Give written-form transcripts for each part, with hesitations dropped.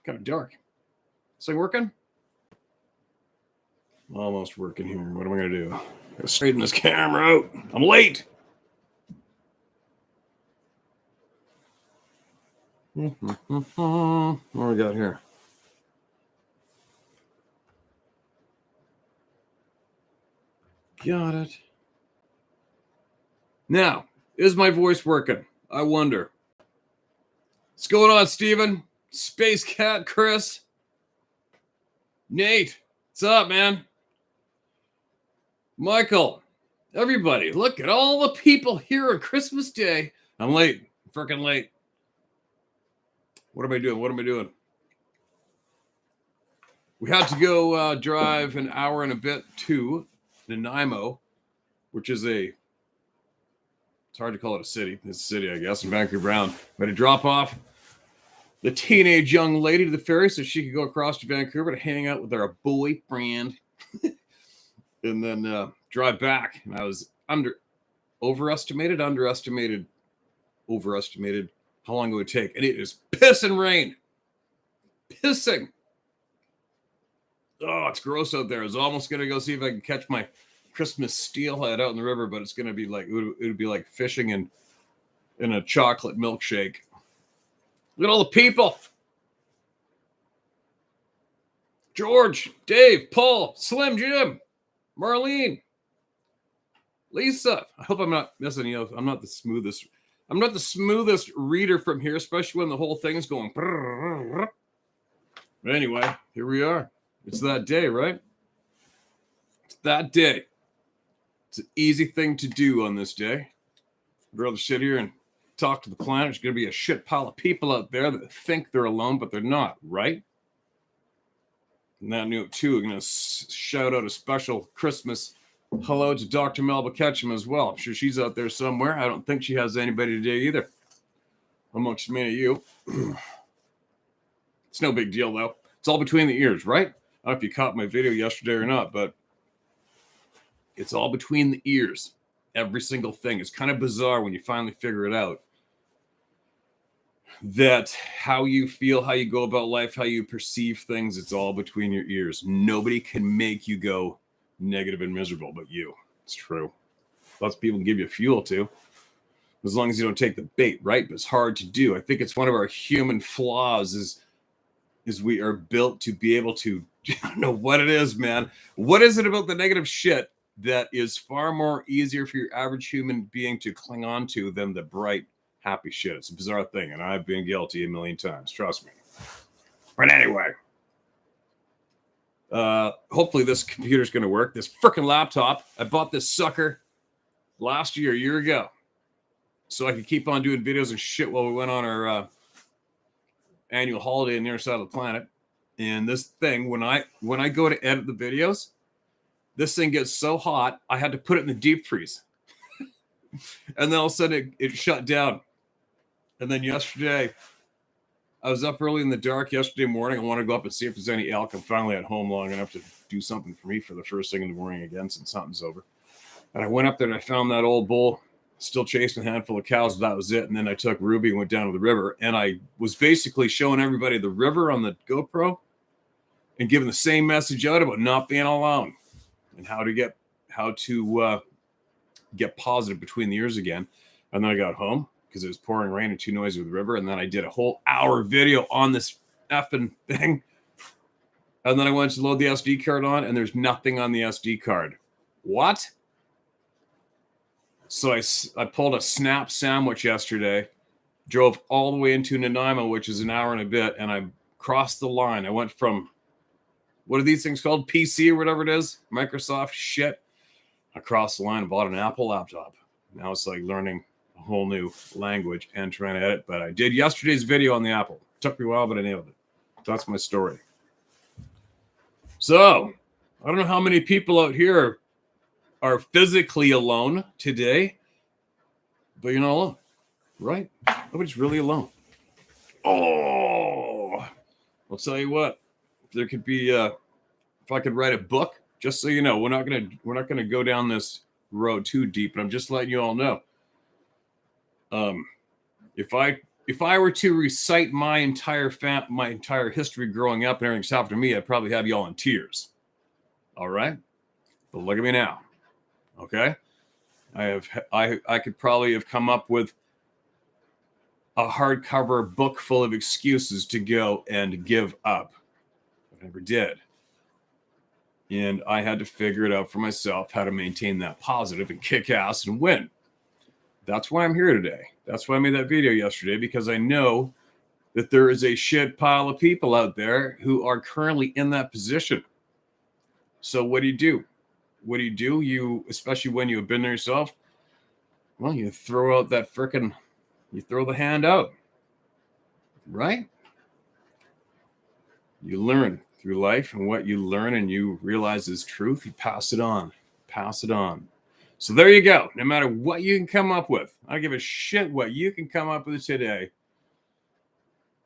Kind of dark. Is it working? Almost working here. What am I going to do? I gotta straighten this camera out. I'm late. What do we got here? Got it. Now, is my voice working? I wonder. What's going on, Steven? Space Cat Chris? Nate, what's up, man? Michael, everybody, look at all the people here on Christmas Day. I'm late. Freaking late. What am I doing? We had to go drive an hour and a bit to Nanaimo, which is it's hard to call it a city. It's a city, I guess, in Vancouver Brown. We had to drop off the teenage young lady to the ferry so she could go across to Vancouver to hang out with her boyfriend. And then drive back. And I was overestimated how long it would take. And it is pissing rain. Pissing. Oh, it's gross out there. I was almost going to go see if I can catch my Christmas steelhead out in the river, but it's going to be like, it would be like fishing in a chocolate milkshake. Look at all the people. George, Dave, Paul, Slim Jim, Marlene, Lisa. I hope I'm not missing you. I'm not the smoothest reader from here, especially when the whole thing's going. But anyway, here we are. It's that day, right? It's that day. It's an easy thing to do on this day. I'd rather sit here and talk to the planet. There's going to be a shit pile of people out there that think they're alone, but they're not, right? And that note, too, I'm going to shout out a special Christmas hello to Dr. Melba Ketchum as well. I'm sure she's out there somewhere. I don't think she has anybody today either, amongst many of you. It's no big deal, though. It's all between the ears, right? I don't know if you caught my video yesterday or not, but it's all between the ears. Every single thing. It's kind of bizarre when you finally figure it out. That how you feel, how you go about life, how you perceive things, it's all between your ears. Nobody can make you go negative and miserable but you. It's true. Lots of people can give you fuel too, as long as you don't take the bait, right? But it's hard to do. I think it's one of our human flaws is we are built to be able to, I don't know what it is, man. What is it about the negative shit that is far more easier for your average human being to cling on to than the bright, happy shit? It's a bizarre thing, and I've been guilty a million times. Trust me. But anyway, hopefully this computer's going to work. This freaking laptop, I bought this sucker last year, a year ago, so I could keep on doing videos and shit while we went on our annual holiday on the other side of the planet. And this thing, when I go to edit the videos, this thing gets so hot, I had to put it in the deep freeze. And then all of a sudden it shut down. And then yesterday, I was up early in the dark yesterday morning. I want to go up and see if there's any elk. I'm finally at home long enough to do something for me for the first thing in the morning again, since something's over. And I went up there and I found that old bull still chasing a handful of cows. That was it. And then I took Ruby and went down to the river. And I was basically showing everybody the river on the GoPro and giving the same message out about not being alone and how to get positive between the ears again. And then I got home because it was pouring rain and too noisy with the river. And then I did a whole hour video on this effing thing. And then I went to load the SD card on, and there's nothing on the SD card. What? So I pulled a snap sandwich yesterday, drove all the way into Nanaimo, which is an hour and a bit, and I crossed the line. I went from, what are these things called? PC or whatever it is? Microsoft shit. I crossed the line and bought an Apple laptop. Now it's like learning a whole new language and trying to edit. But I did yesterday's video on the Apple. It took me a while, but I nailed it. That's my story. So, I don't know how many people out here are physically alone today, but you're not alone, right? Nobody's really alone. Oh, I'll tell you what. There could be, if I could write a book, just so you know, we're not gonna go down this road too deep, but I'm just letting you all know. If I if I were to recite my entire history growing up and everything's happened to me, I'd probably have you all in tears. All right, but look at me now. Okay, I could probably have come up with a hardcover book full of excuses to go and give up. I never did. And I had to figure it out for myself how to maintain that positive and kick ass and win. That's why I'm here today. That's why I made that video yesterday, because I know that there is a shit pile of people out there who are currently in that position. So what do you do? What do? You, especially when you have been there yourself, well, you throw out that you throw the hand out, right? You learn through life, and what you learn and you realize is truth, you pass it on. So there you go. No matter what you can come up with, I don't give a shit what you can come up with today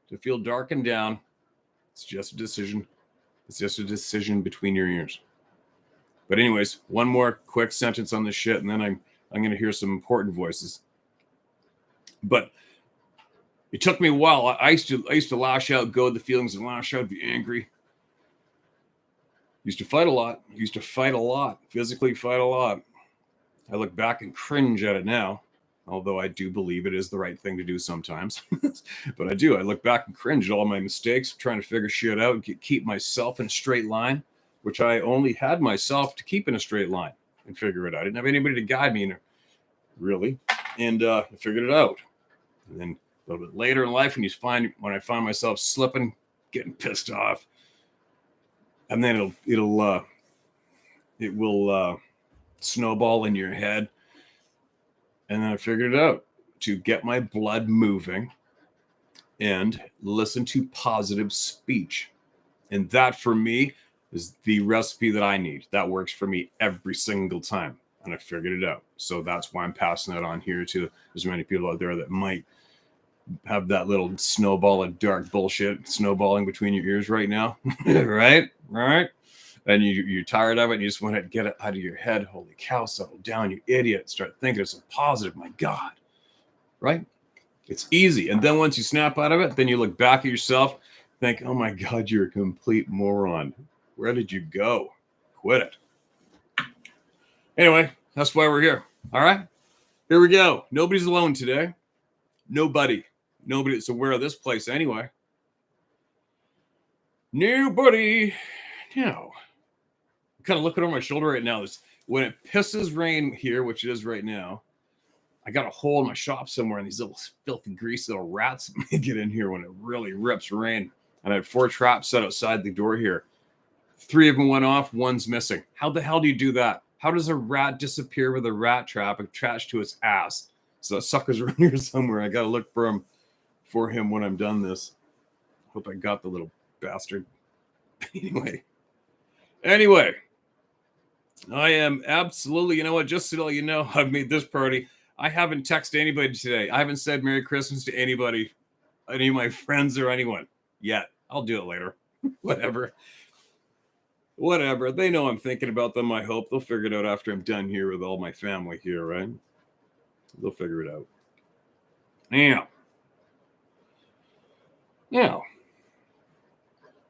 to feel darkened down. It's just a decision. It's just a decision between your ears. But anyways, one more quick sentence on this shit, and then I'm going to hear some important voices. But it took me a while. I used to lash out, go with the feelings and lash out, be angry. Used to fight a lot. Physically fight a lot. I look back and cringe at it now, although I do believe it is the right thing to do sometimes. But I do. I look back and cringe at all my mistakes, trying to figure shit out, keep myself in a straight line, which I only had myself to keep in a straight line and figure it out. I didn't have anybody to guide me, really, and I figured it out. And then a little bit later in life, when I find myself slipping, getting pissed off, and then it will snowball in your head. And then I figured it out to get my blood moving and listen to positive speech. And that for me is the recipe that I need. That works for me every single time. And I figured it out. So that's why I'm passing that on here to as many people out there that might have that little snowball of dark bullshit snowballing between your ears right now. Right? And you're tired of it, and you just want to get it out of your head. Holy cow, settle down, you idiot. Start thinking of some positive, my God. Right? It's easy. And then once you snap out of it, then you look back at yourself, think, oh my God, you're a complete moron. Where did you go? Quit it. Anyway, that's why we're here. All right? Here we go. Nobody's alone today. Nobody that's aware of this place anyway. Nobody. No. I'm kind of looking over my shoulder right now. When it pisses rain here, which it is right now, I got a hole in my shop somewhere, and these little filthy, greasy little rats get in here when it really rips rain. And I had 4 traps set outside the door here. 3 of them went off. 1's missing. How the hell do you do that? How does a rat disappear with a rat trap attached to its ass? So that sucker's around here somewhere. I got to look for him when I'm done this. Hope I got the little bastard. Anyway, I am absolutely, you know what, just to let you know, I've made this party. I haven't texted anybody today. I haven't said Merry Christmas to anybody, any of my friends or anyone yet. I'll do it later. Whatever. They know I'm thinking about them. I hope they'll figure it out after I'm done here with all my family here, right? They'll figure it out. Now,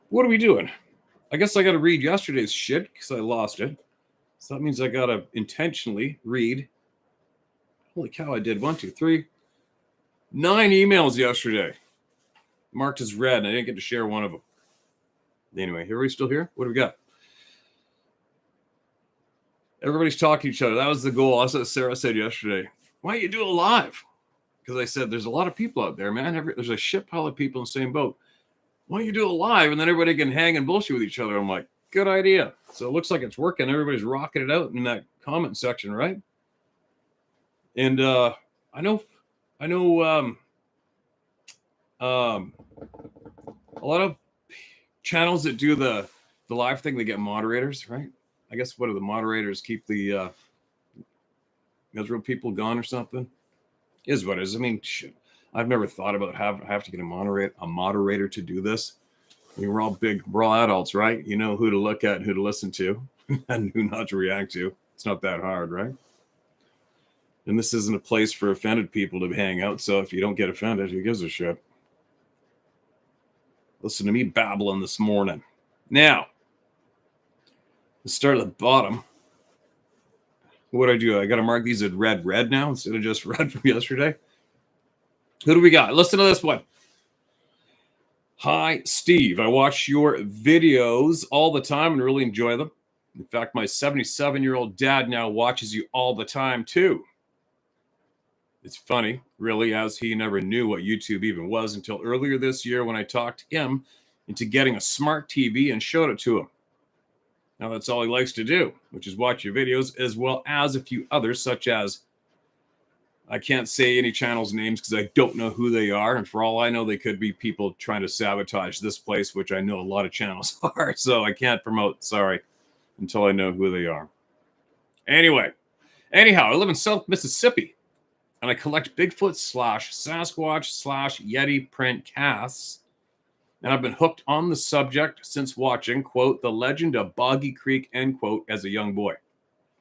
what are we doing? I guess I got to read yesterday's shit because I lost it. So that means I got to intentionally read. Holy cow, I did 9 emails yesterday. Marked as read, and I didn't get to share one of them. Anyway, are we still here? What do we got? Everybody's talking to each other. That was the goal. That's what Sarah said yesterday. Why don't you do it live? Because I said, there's a lot of people out there, man. There's a shit pile of people in the same boat. Why don't you do it live? And then everybody can hang and bullshit with each other. I'm like, good idea. So it looks like it's working. Everybody's rocking it out in that comment section, right? And I know a lot of channels that do the live thing, they get moderators, right? I guess what do the moderators keep the miserable people gone or something? Is what it is. I mean, shit. I've never thought about have to get a moderator to do this. I mean, we're all adults, right? You know who to look at, who to listen to, and who not to react to. It's not that hard, right? And this isn't a place for offended people to hang out. So if you don't get offended, who gives a shit? Listen to me babbling this morning. Now, let's start at the bottom. What do I do? I got to mark these as red now instead of just red from yesterday. Who do we got? Listen to this one. Hi, Steve. I watch your videos all the time and really enjoy them. In fact, my 77-year-old dad now watches you all the time, too. It's funny, really, as he never knew what YouTube even was until earlier this year when I talked him into getting a smart TV and showed it to him. Now, that's all he likes to do, which is watch your videos, as well as a few others, such as, I can't say any channels' names because I don't know who they are. And for all I know, they could be people trying to sabotage this place, which I know a lot of channels are. So I can't promote, sorry, until I know who they are. Anyhow, I live in South Mississippi, and I collect Bigfoot / Sasquatch / Yeti print casts. And I've been hooked on the subject since watching, quote, The Legend of Boggy Creek, end quote, as a young boy.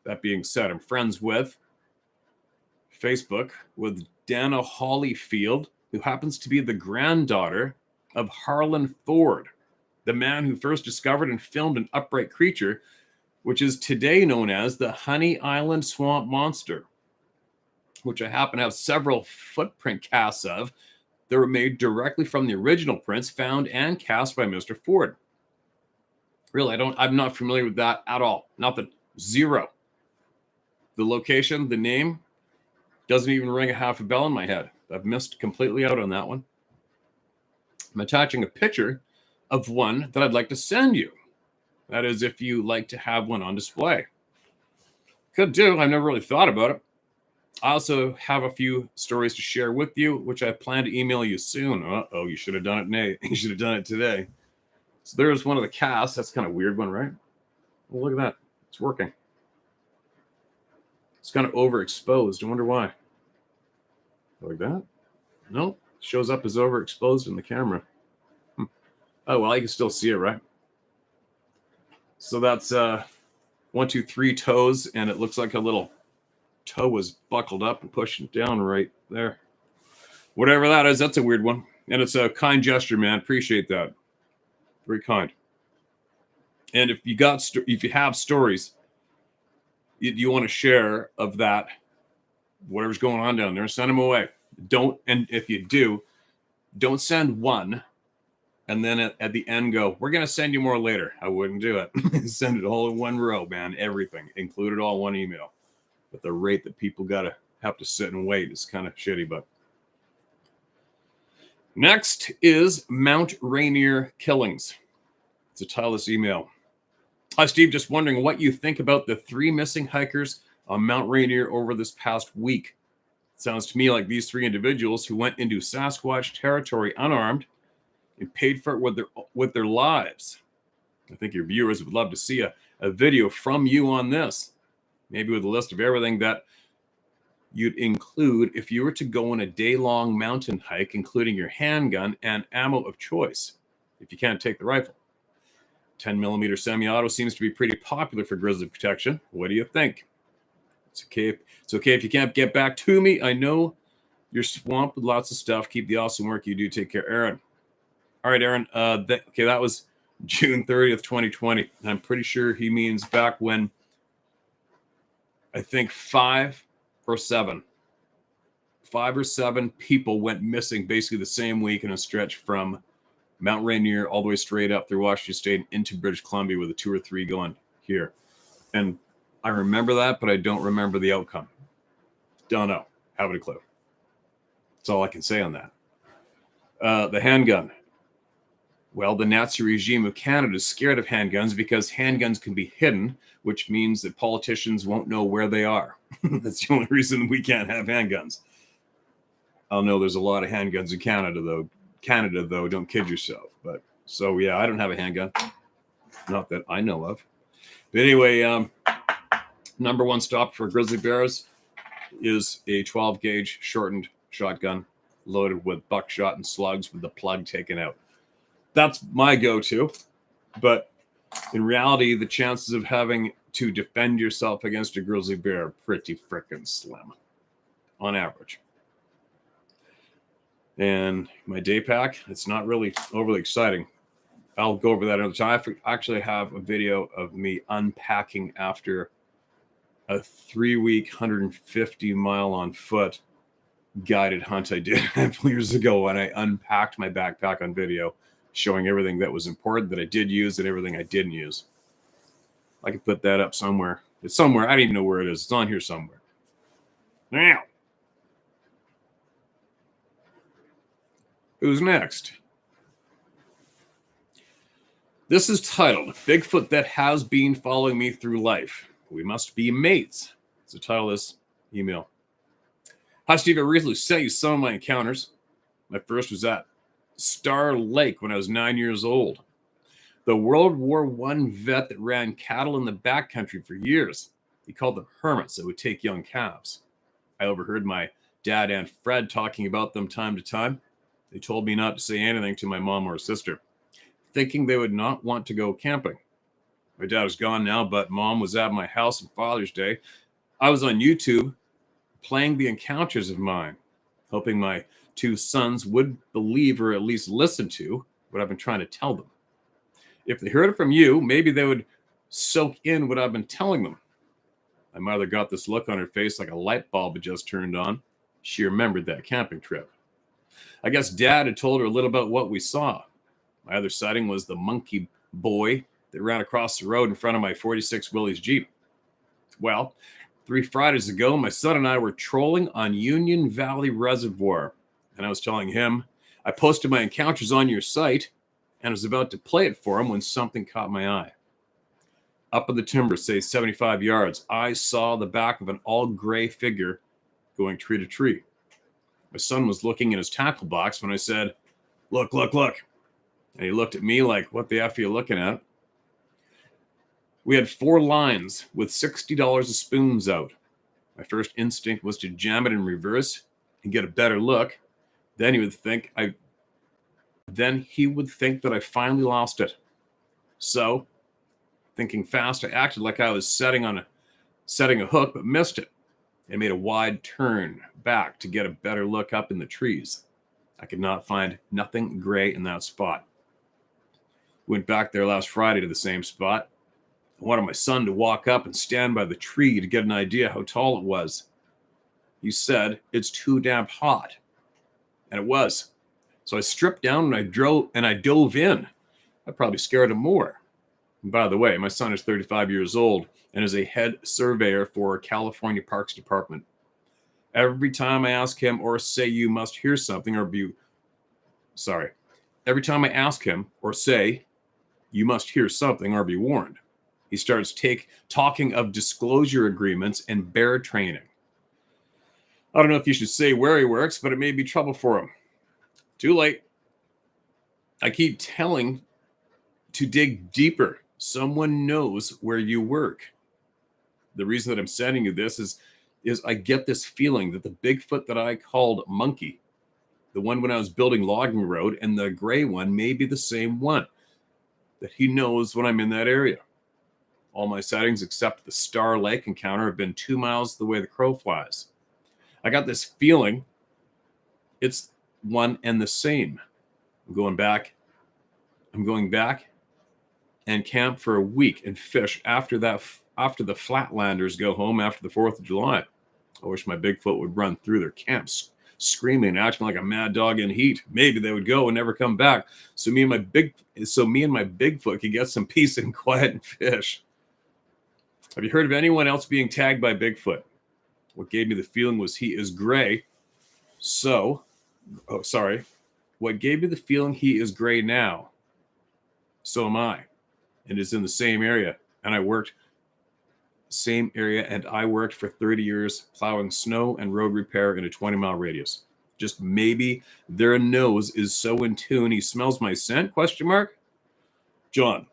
That being said, I'm friends with Facebook with Dana Hollyfield, who happens to be the granddaughter of Harlan Ford, the man who first discovered and filmed an upright creature, which is today known as the Honey Island Swamp Monster, which I happen to have several footprint casts of that were made directly from the original prints found and cast by Mr. Ford. Really, I'm not familiar with that at all. Nothing. Zero. The location, the name, doesn't even ring a half a bell in my head. I've missed completely out on that one. I'm attaching a picture of one that I'd like to send you. That is, if you like to have one on display. Could do. I've never really thought about it. I also have a few stories to share with you, which I plan to email you soon. Uh-oh, you should have done it, Nate. You should have done it today. So there's one of the casts. That's kind of a weird one, right? Well, look at that. It's working. It's kind of overexposed. I wonder why. Like that? Nope. Shows up as overexposed in the camera. Oh, well, I can still see it, right? So that's 1, 2, 3 toes, and it looks like a little toe was buckled up and pushing down right there. Whatever that is, that's a weird one. And it's a kind gesture, man. Appreciate that. Very kind. And if you have stories you want to share of that, whatever's going on down there, send them away. And if you do, don't send one and then at the end go, we're going to send you more later. I wouldn't do it. Send it all in one row, man. Everything. Include it all in one email. But the rate that people have to sit and wait is kind of shitty. But next is Mount Rainier Killings. It's a title of this email. Hi, Steve. Just wondering what you think about the 3 missing hikers on Mount Rainier over this past week. It sounds to me like these 3 individuals who went into Sasquatch territory unarmed and paid for it with their lives. I think your viewers would love to see a video from you on this. Maybe with a list of everything that you'd include if you were to go on a day-long mountain hike, including your handgun and ammo of choice, if you can't take the rifle. 10mm semi-auto seems to be pretty popular for grizzly protection. What do you think? It's okay if you can't get back to me. I know you're swamped with lots of stuff. Keep the awesome work you do. Take care, Aaron. All right, Aaron. That was June 30th, 2020. I'm pretty sure he means back when I think 5 or 7 people went missing basically the same week in a stretch from Mount Rainier all the way straight up through Washington State into British Columbia with a 2 or 3 going here. And I remember that, but I don't remember the outcome. Don't know. Haven't a clue. That's all I can say on that. The handgun. Well, the Nazi regime of Canada is scared of handguns because handguns can be hidden, which means that politicians won't know where they are. That's the only reason we can't have handguns. I'll know there's a lot of handguns in Canada, though. Don't kid yourself. But so, yeah, I don't have a handgun. Not that I know of. But anyway, number one stop for grizzly bears is a 12-gauge shortened shotgun loaded with buckshot and slugs with the plug taken out. That's my go-to. But in reality, the chances of having to defend yourself against a grizzly bear are pretty freaking slim. on average. And my day pack, it's not really overly exciting. I'll go over that another time. I actually have a video of me unpacking after a 3-week, 150 mile on foot guided hunt I did a couple years ago when I unpacked my backpack on video, showing everything that was important that I did use and everything I didn't use. I could put that up somewhere. It's somewhere. I don't even know where it is. It's on here somewhere. Now, who's next? This is titled Bigfoot That Has Been Following Me Through Life. We Must Be Mates. It's the title of this email. Hi, Steve. I recently sent you some of my encounters. My first was at Star Lake when I was 9 years old. The World War I vet that ran cattle in the backcountry for years. He called them hermits that would take young calves. I overheard my dad and Fred talking about them time to time. They told me not to say anything to my mom or sister, thinking they would not want to go camping. My dad is gone now, but mom was at my house on Father's Day. I was on YouTube playing the encounters of mine, hoping my two sons would believe or at least listen to what I've been trying to tell them. If they heard it from you, maybe they would soak in what I've been telling them. My mother got this look on her face like a light bulb had just turned on. She remembered that camping trip. I guess Dad had told her a little about what we saw. My other sighting was the monkey boy that ran across the road in front of my 46 Willys Jeep. Well, 3 Fridays ago, my son and I were trolling on Union Valley Reservoir, and I was telling him, I posted my encounters on your site and was about to play it for him when something caught my eye. Up in the timber, say 75 yards, I saw the back of an all-gray figure going tree to tree. My son was looking in his tackle box when I said, look, look, look. And he looked at me like, what the F are you looking at? We had 4 lines with $60 of spoons out. My first instinct was to jam it in reverse and get a better look. Then he would think that I finally lost it. So, thinking fast, I acted like I was setting a hook, but missed it. And made a wide turn back to get a better look up in the trees. I could not find nothing gray in that spot. Went back there last Friday to the same spot. I wanted my son to walk up and stand by the tree to get an idea how tall it was. He said, it's too damn hot. And it was. So I stripped down and I dove in. I probably scared him more. And by the way, my son is 35 years old and is a head surveyor for California Parks Department. Every time I ask him or say you must hear something every time I ask him or say you must hear something or be warned, he starts talking of disclosure agreements and bear training. I don't know if you should say where he works, but it may be trouble for him. Too late. I keep telling to dig deeper. Someone knows where you work. The reason that I'm sending you this is I get this feeling that the Bigfoot that I called Monkey, the one when I was building Logging Road, and the gray one may be the same one, that he knows when I'm in that area. All my sightings except the Star Lake encounter have been 2 miles the way the crow flies. I got this feeling it's one and the same. I'm going back and camp for a week and fish after the Flatlanders go home after the 4th of July. I wish my Bigfoot would run through their camps, screaming, acting like a mad dog in heat. Maybe they would go and never come back. So me and my Bigfoot could get some peace and quiet and fish. Have you heard of anyone else being tagged by Bigfoot? What gave me the feeling was he is gray. What gave me the feeling he is gray now? So am I. And is in the same area. And I worked for 30 years plowing snow and road repair in a 20-mile radius. Just maybe their nose is so in tune he smells my scent? ? John,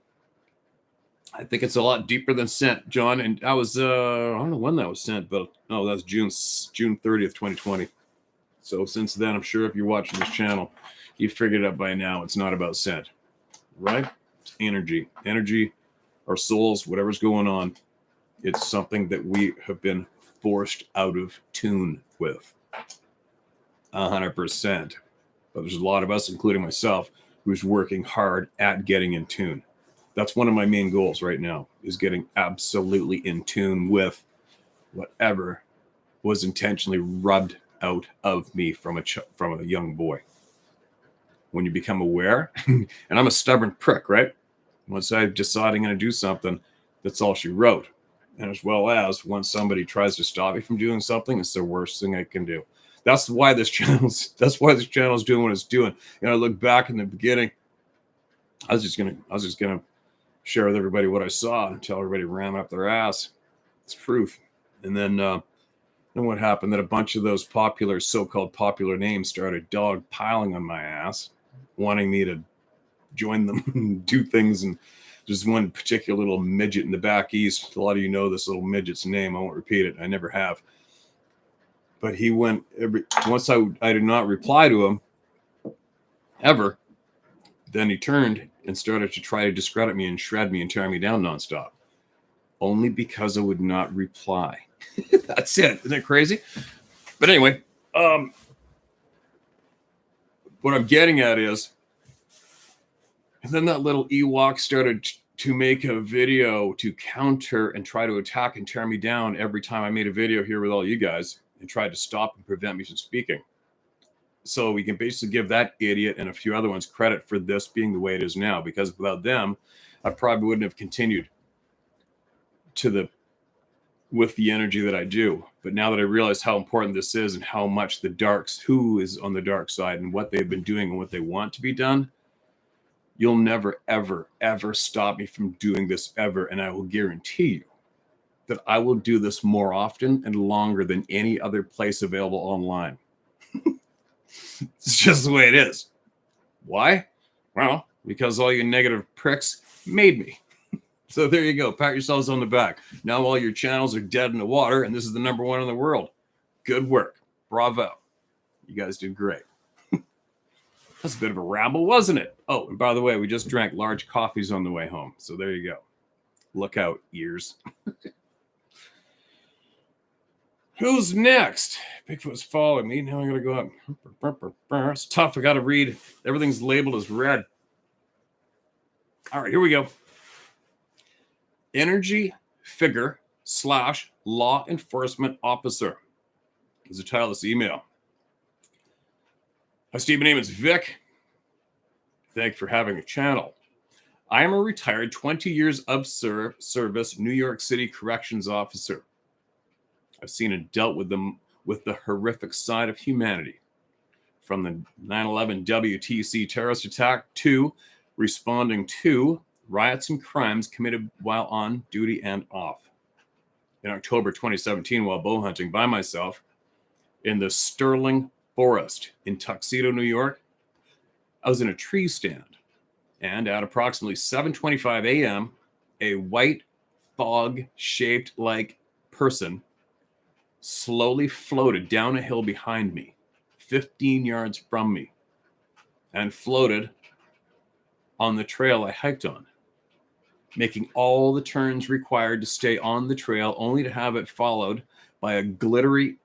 I think it's a lot deeper than scent, John. And I was, I don't know when that was sent, but that's June 30th, 2020. So since then, I'm sure if you're watching this channel, you figured it out by now. It's not about scent, right? It's energy, our souls, whatever's going on. It's something that we have been forced out of tune with. 100%. But there's a lot of us, including myself, who's working hard at getting in tune. That's one of my main goals right now, is getting absolutely in tune with whatever was intentionally rubbed out of me from a young boy. When you become aware, and I'm a stubborn prick, right? Once I decide I'm going to do something, that's all she wrote. And as well as when somebody tries to stop me from doing something, it's the worst thing I can do. That's why this channel is doing what it's doing. And I look back in the beginning, I was just gonna share with everybody what I saw until everybody ran up their ass. It's truth. And then what happened? That a bunch of those so-called popular names started dog piling on my ass, wanting me to join them and do things. And there's one particular little midget in the back east. A lot of you know this little midget's name. I won't repeat it. I never have. But he went once I did not reply to him ever. Then he turned and started to try to discredit me and shred me and tear me down nonstop, only because I would not reply. That's it. Isn't it crazy? But anyway, what I'm getting at is, and then that little Ewok started to make a video to counter and try to attack and tear me down every time I made a video here with all you guys and tried to stop and prevent me from speaking. So we can basically give that idiot and a few other ones credit for this being the way it is now, because without them, I probably wouldn't have continued with the energy that I do. But now that I realize how important this is and how much who is on the dark side and what they've been doing and what they want to be done, you'll never, ever, ever stop me from doing this ever. And I will guarantee you that I will do this more often and longer than any other place available online. It's just the way it is. Why? Well, because all you negative pricks made me. So there you go. Pat yourselves on the back. Now all your channels are dead in the water, and this is the #1 in the world. Good work. Bravo. You guys did great. That's a bit of a ramble, wasn't it? Oh, and by the way, we just drank large coffees on the way home. So there you go. Look out, ears. Who's next? Bigfoot's following me. Now I gotta go up. It's tough. I gotta read. Everything's labeled as red. All right, here we go. Energy figure / law enforcement officer is the title of this email. Hi, Steve. My name is Vic. Thank you for having a channel. I am a retired 20 years of service New York City corrections officer. I've seen and dealt with the horrific side of humanity, from the 9/11 WTC terrorist attack to responding to riots and crimes committed while on duty and off. In October 2017, while bow hunting by myself in the Sterling Forest in Tuxedo, New York, I was in a tree stand, and at approximately 7:25 a.m., a white fog-shaped like person slowly floated down a hill behind me, 15 yards from me, and floated on the trail I hiked on, making all the turns required to stay on the trail, only to have it followed by a glittery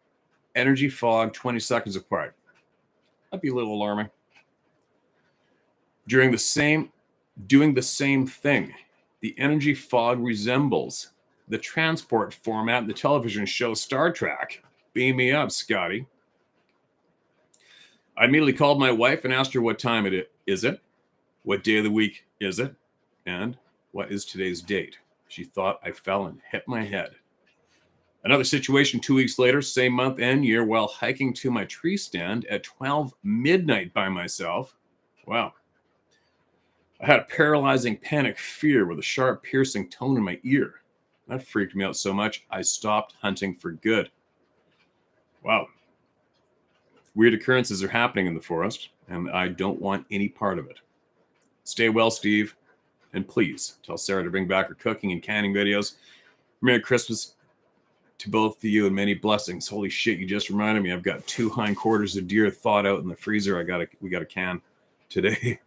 energy fog 20 seconds apart. That'd be a little alarming. Doing the same thing, the energy fog resembles the transport format in the television show Star Trek. Beam me up, Scotty. I immediately called my wife and asked her what time it is, what day of the week is it, and what is today's date. She thought I fell and hit my head. Another situation 2 weeks later, same month and year, while hiking to my tree stand at 12 midnight by myself. Wow. I had a paralyzing panic fear with a sharp piercing tone in my ear. That freaked me out so much, I stopped hunting for good. Wow. Weird occurrences are happening in the forest, and I don't want any part of it. Stay well, Steve, and please tell Sarah to bring back her cooking and canning videos. Merry Christmas to both of you and many blessings. Holy shit, you just reminded me. I've got 2 hindquarters of deer thawed out in the freezer. We got a can today.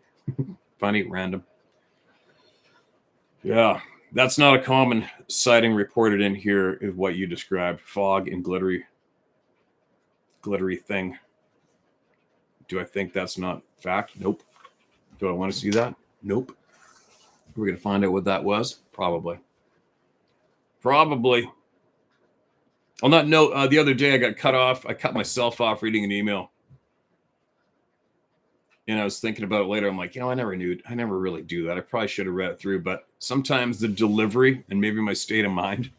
Funny, random. Yeah, that's not a common sighting reported in here, is what you described. Fog and glittery glittery thing. Do I think that's not fact? Nope. Do I want to see that? Nope. We're going to find out what that was? Probably. On that note, the other day I got cut off. I cut myself off reading an email. And I was thinking about it later. I'm like, I never really do that. I probably should have read it through. But sometimes the delivery and maybe my state of mind,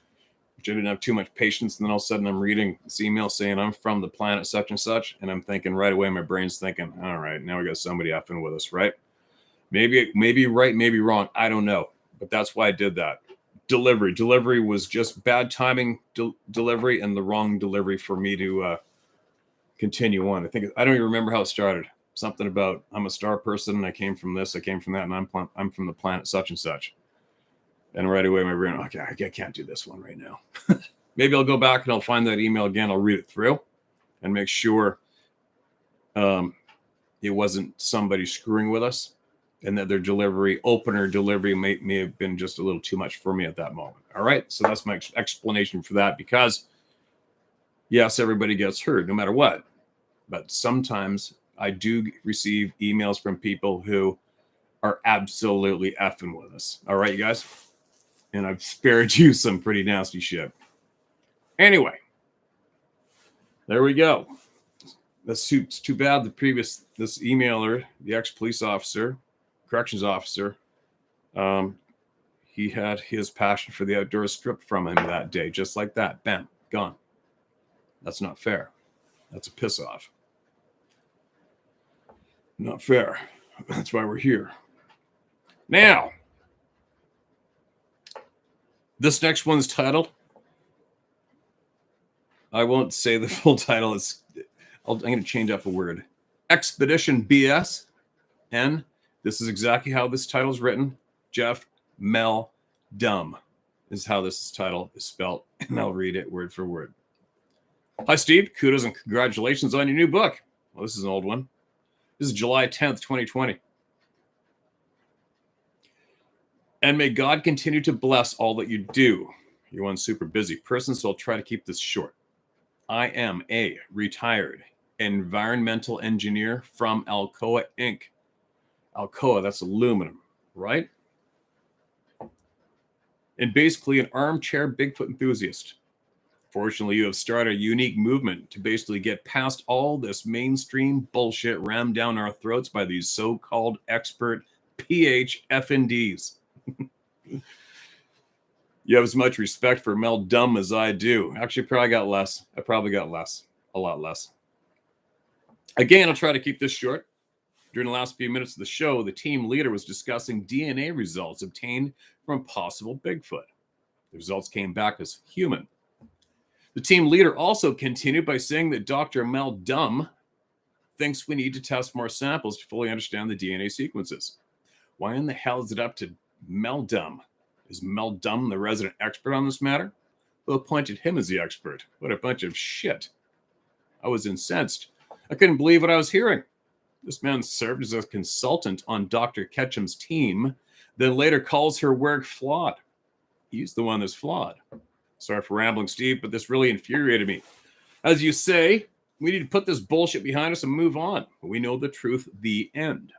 which I didn't have too much patience. And then all of a sudden I'm reading this email saying I'm from the planet such and such. And I'm thinking right away, my brain's thinking, all right, now we got somebody effing with us, right? Maybe right, maybe wrong. I don't know. But that's why I did that. Delivery was just bad timing delivery and the wrong delivery for me to continue on. I don't even remember how it started. Something about I'm a star person and I came from this, I came from that, and I'm from the planet such and such. And right away my brain, okay, I can't do this one right now. Maybe I'll go back and I'll find that email again. I'll read it through and make sure it wasn't somebody screwing with us, and that their opener delivery may have been just a little too much for me at that moment. All right, so that's my explanation for that, because yes, everybody gets hurt no matter what. But sometimes I do receive emails from people who are absolutely effing with us. All right, you guys? And I've spared you some pretty nasty shit. Anyway, there we go. It's too bad this emailer, the ex-police officer, corrections officer, he had his passion for the outdoors stripped from him that day, just like that. Bam, gone. That's not fair. That's a piss off. Not fair. That's why we're here. Now, this next one's titled, I won't say the full title. I'm going to change up a word. Expedition BS. And this is exactly how this title is written. Jeff Mel Dumb is how this title is spelled. And I'll read it word for word. Hi, Steve. Kudos and congratulations on your new book. Well, this is an old one. This is July 10th, 2020. And may God continue to bless all that you do. You're one super busy person, so I'll try to keep this short. I am a retired environmental engineer from Alcoa Inc. Alcoa, that's aluminum, right? And basically an armchair Bigfoot enthusiast. Fortunately, you have started a unique movement to basically get past all this mainstream bullshit rammed down our throats by these so-called expert PHFNDs. You have as much respect for Mel Dumb as I do. Actually, I probably got less. A lot less. Again, I'll try to keep this short. During the last few minutes of the show, the team leader was discussing DNA results obtained from possible Bigfoot. The results came back as human. The team leader also continued by saying that Dr. Mel Dumb thinks we need to test more samples to fully understand the DNA sequences. Why in the hell is it up to Mel Dumb? Is Mel Dumb the resident expert on this matter? Who appointed him as the expert? What a bunch of shit. I was incensed. I couldn't believe what I was hearing. This man served as a consultant on Dr. Ketchum's team, then later calls her work flawed. He's the one that's flawed. Sorry for rambling, Steve, but this really infuriated me. As you say, we need to put this bullshit behind us and move on. We know the truth, the end.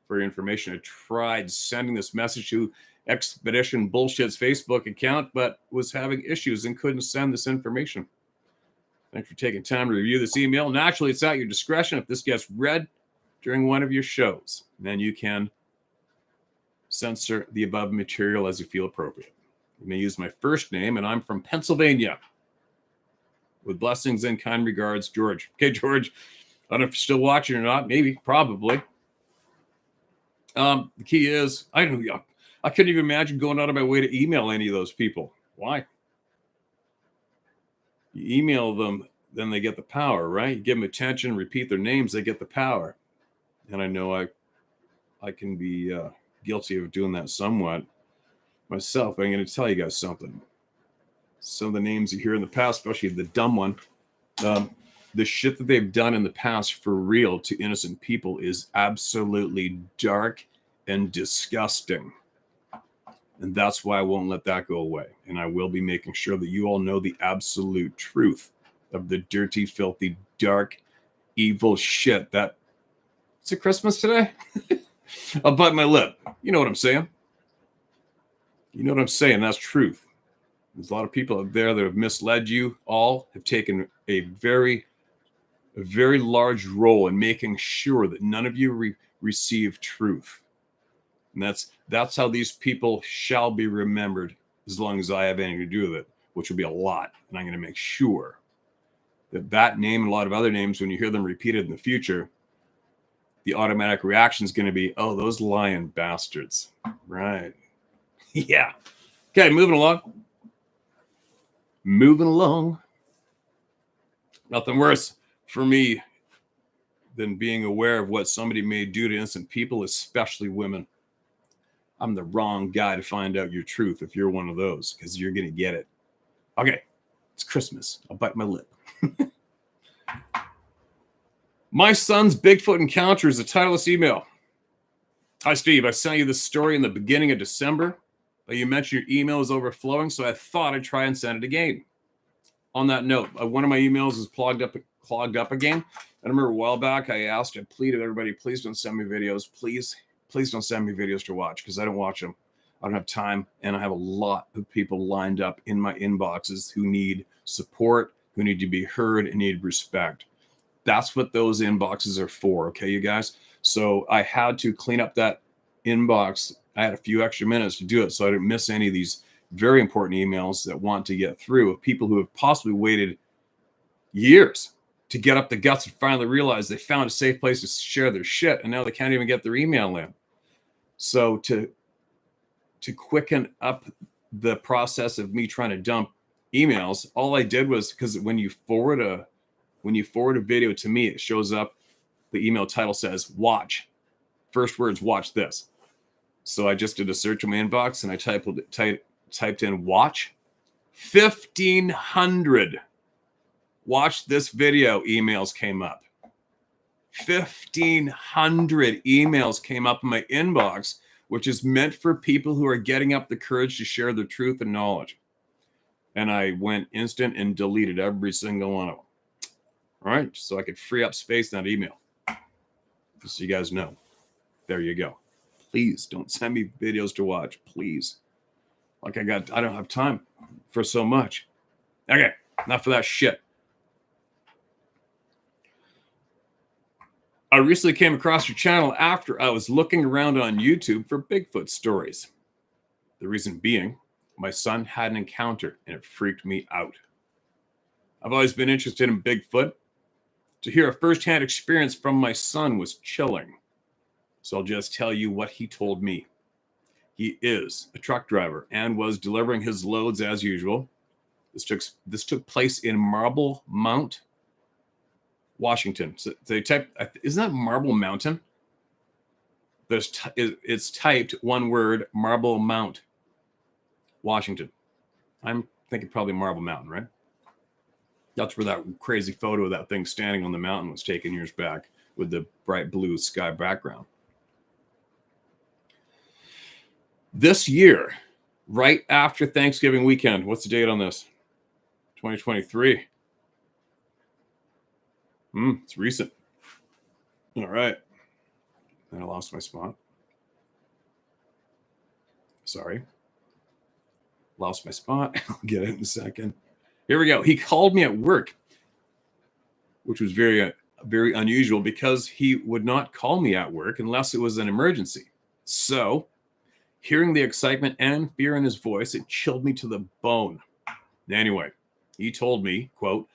For your information, I tried sending this message to Expedition Bullshit's Facebook account, but was having issues and couldn't send this information. Thanks for taking time to review this email. Naturally, it's at your discretion if this gets read during one of your shows. Then you can censor the above material as you feel appropriate. You may use my first name, and I'm from Pennsylvania. With blessings and kind regards, George. Okay, George, I don't know if you're still watching or not. Maybe, probably. The key is, I couldn't even imagine going out of my way to email any of those people. Why? You email them, then they get the power, right? You give them attention, repeat their names, they get the power. And I know I can be guilty of doing that somewhat myself, but I'm going to tell you guys something. Some of the names you hear in the past, especially the dumb one, the shit that they've done in the past for real to innocent people is absolutely dark and disgusting. And that's why I won't let that go away. And I will be making sure that you all know the absolute truth of the dirty, filthy, dark, evil shit that... Is it Christmas today? I'll bite my lip. You know what I'm saying? You know what I'm saying? That's truth. There's a lot of people out there that have misled you. All have taken a very large role in making sure that none of you receive truth. And that's how these people shall be remembered as long as I have anything to do with it, which will be a lot. And I'm going to make sure that name and a lot of other names, when you hear them repeated in the future, the automatic reaction is going to be, oh, those lying bastards. Right. Yeah. Okay, moving along. Nothing worse for me than being aware of what somebody may do to innocent people, especially women. I'm the wrong guy to find out your truth if you're one of those, because you're going to get it. Okay, it's Christmas. I'll bite my lip. My son's Bigfoot encounter is the title of this email. Hi, Steve. I sent you this story in the beginning of December, but you mentioned your email was overflowing, so I thought I'd try and send it again. On that note, one of my emails is clogged up again. I remember a while back I pleaded everybody, please don't send me videos. Please don't send me videos to watch, because I don't watch them. I don't have time, and I have a lot of people lined up in my inboxes who need support, who need to be heard, and need respect. That's what those inboxes are for, okay, you guys? So I had to clean up that inbox. I had a few extra minutes to do it, so I didn't miss any of these very important emails that want to get through, of people who have possibly waited years to get up the guts and finally realize they found a safe place to share their shit, and now they can't even get their email in. So to quicken up the process of me trying to dump emails, all I did was, because when you forward a video to me, it shows up, the email title says watch. First words, watch this. So I just did a search in my inbox and I typed in watch. 1,500 watch this video emails came up. 1,500 emails came up in my inbox, which is meant for people who are getting up the courage to share their truth and knowledge. And I went instant and deleted every single one of them. All right, so I could free up space in that email. Just so you guys know. There you go. Please don't send me videos to watch, please. I don't have time for so much. Okay, enough of that shit. I recently came across your channel after I was looking around on YouTube for Bigfoot stories. The reason being, my son had an encounter and it freaked me out. I've always been interested in Bigfoot. To hear a firsthand experience from my son was chilling. So I'll just tell you what he told me. He is a truck driver and was delivering his loads as usual. This took place in Marble Mount, Washington. So isn't that Marble Mountain? It's typed one word, Marble Mount, Washington. I'm thinking probably Marble Mountain, right? That's where that crazy photo of that thing standing on the mountain was taken years back with the bright blue sky background. This year, right after Thanksgiving weekend, what's the date on this? 2023. It's recent. All right. And I lost my spot. Sorry. Lost my spot. I'll get it in a second. Here we go. He called me at work, which was very, very unusual because he would not call me at work unless it was an emergency. So, hearing the excitement and fear in his voice, it chilled me to the bone. Anyway, he told me, quote,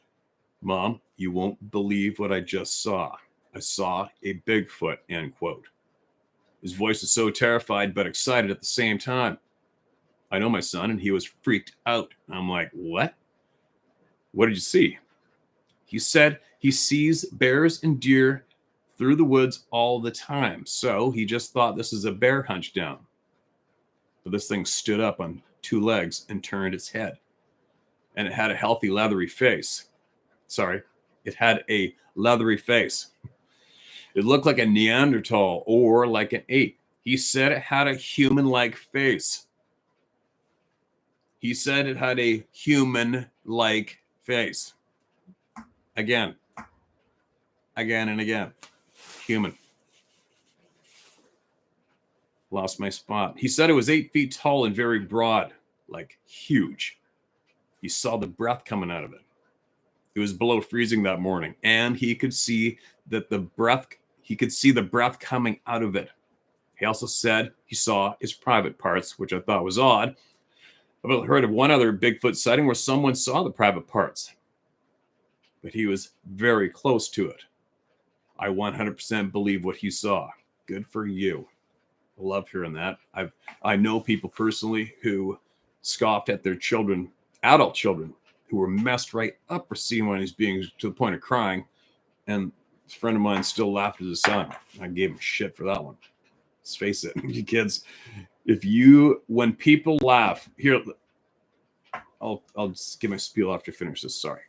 "Mom, you won't believe what I just saw. I saw a Bigfoot," end quote. His voice was so terrified but excited at the same time. I know my son, and he was freaked out. I'm like, what? What did you see? He said he sees bears and deer through the woods all the time. So he just thought this is a bear hunch down. But this thing stood up on two legs and turned its head. And it had a healthy, leathery face. Sorry, it had a leathery face. It looked like a Neanderthal or like an ape. He said it had a human-like face. He said it had a human-like face. Again and again. Human. Lost my spot. He said it was 8 feet tall and very broad, like huge. He saw the breath coming out of it. It was below freezing that morning, and he could see that the breath coming out of it. He also said he saw his private parts, which I thought was odd. I've heard of one other Bigfoot sighting where someone saw the private parts, but he was very close to it. I 100% believe what he saw. Good for you. I love hearing that. I know people personally who scoffed at their children, adult children, who were messed right up for seeing one of these beings to the point of crying. And a friend of mine still laughed at his son. I gave him shit for that one. Let's face it, you kids. When people laugh, here, I'll just give my spiel after I finish this. Sorry.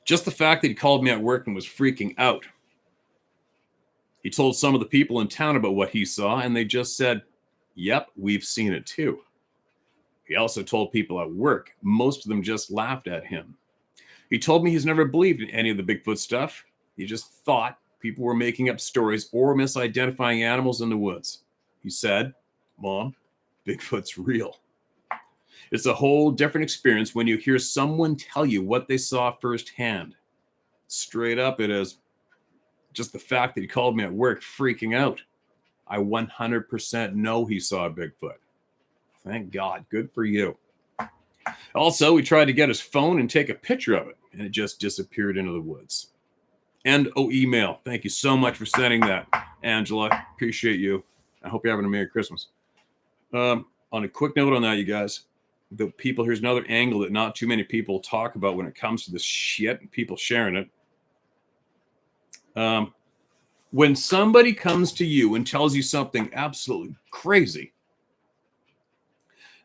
Just the fact that he called me at work and was freaking out. He told some of the people in town about what he saw, and they just said, yep, we've seen it too. He also told people at work. Most of them just laughed at him. He told me he's never believed in any of the Bigfoot stuff. He just thought people were making up stories or misidentifying animals in the woods. He said, Mom, Bigfoot's real. It's a whole different experience when you hear someone tell you what they saw firsthand. Straight up, it is. Just the fact that he called me at work freaking out. I 100% know he saw a Bigfoot. Thank God. Good for you. Also, we tried to get his phone and take a picture of it, and it just disappeared into the woods. And email. Thank you so much for sending that, Angela. Appreciate you. I hope you're having a Merry Christmas. On a quick note on that, you guys, here's another angle that not too many people talk about when it comes to this shit and people sharing it. When somebody comes to you and tells you something absolutely crazy,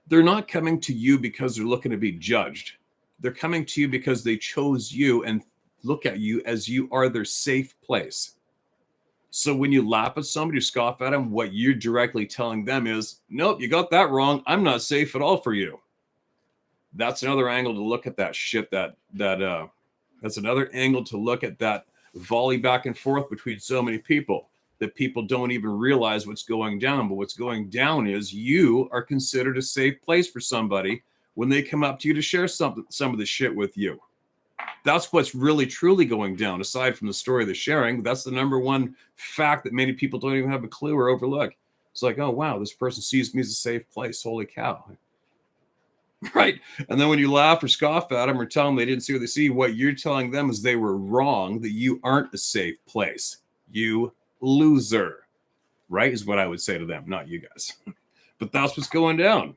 they're not coming to you because they're looking to be judged. They're coming to you because they chose you and look at you as you are their safe place. So when you laugh at somebody or scoff at them, what you're directly telling them is, nope, you got that wrong. I'm not safe at all for you. That's another angle to look at that shit. That's another angle to look at that volley back and forth between so many people that people don't even realize what's going down. But what's going down is you are considered a safe place for somebody when they come up to you to share some of the shit with you. That's what's really truly going down. Aside from the story they're sharing, that's the number one fact that many people don't even have a clue or overlook. It's like, oh wow, this person sees me as a safe place. Holy cow. Right? And then when you laugh or scoff at them or tell them they didn't see what they see, what you're telling them is they were wrong, that you aren't a safe place. You loser. Right? Is what I would say to them, not you guys. But that's what's going down.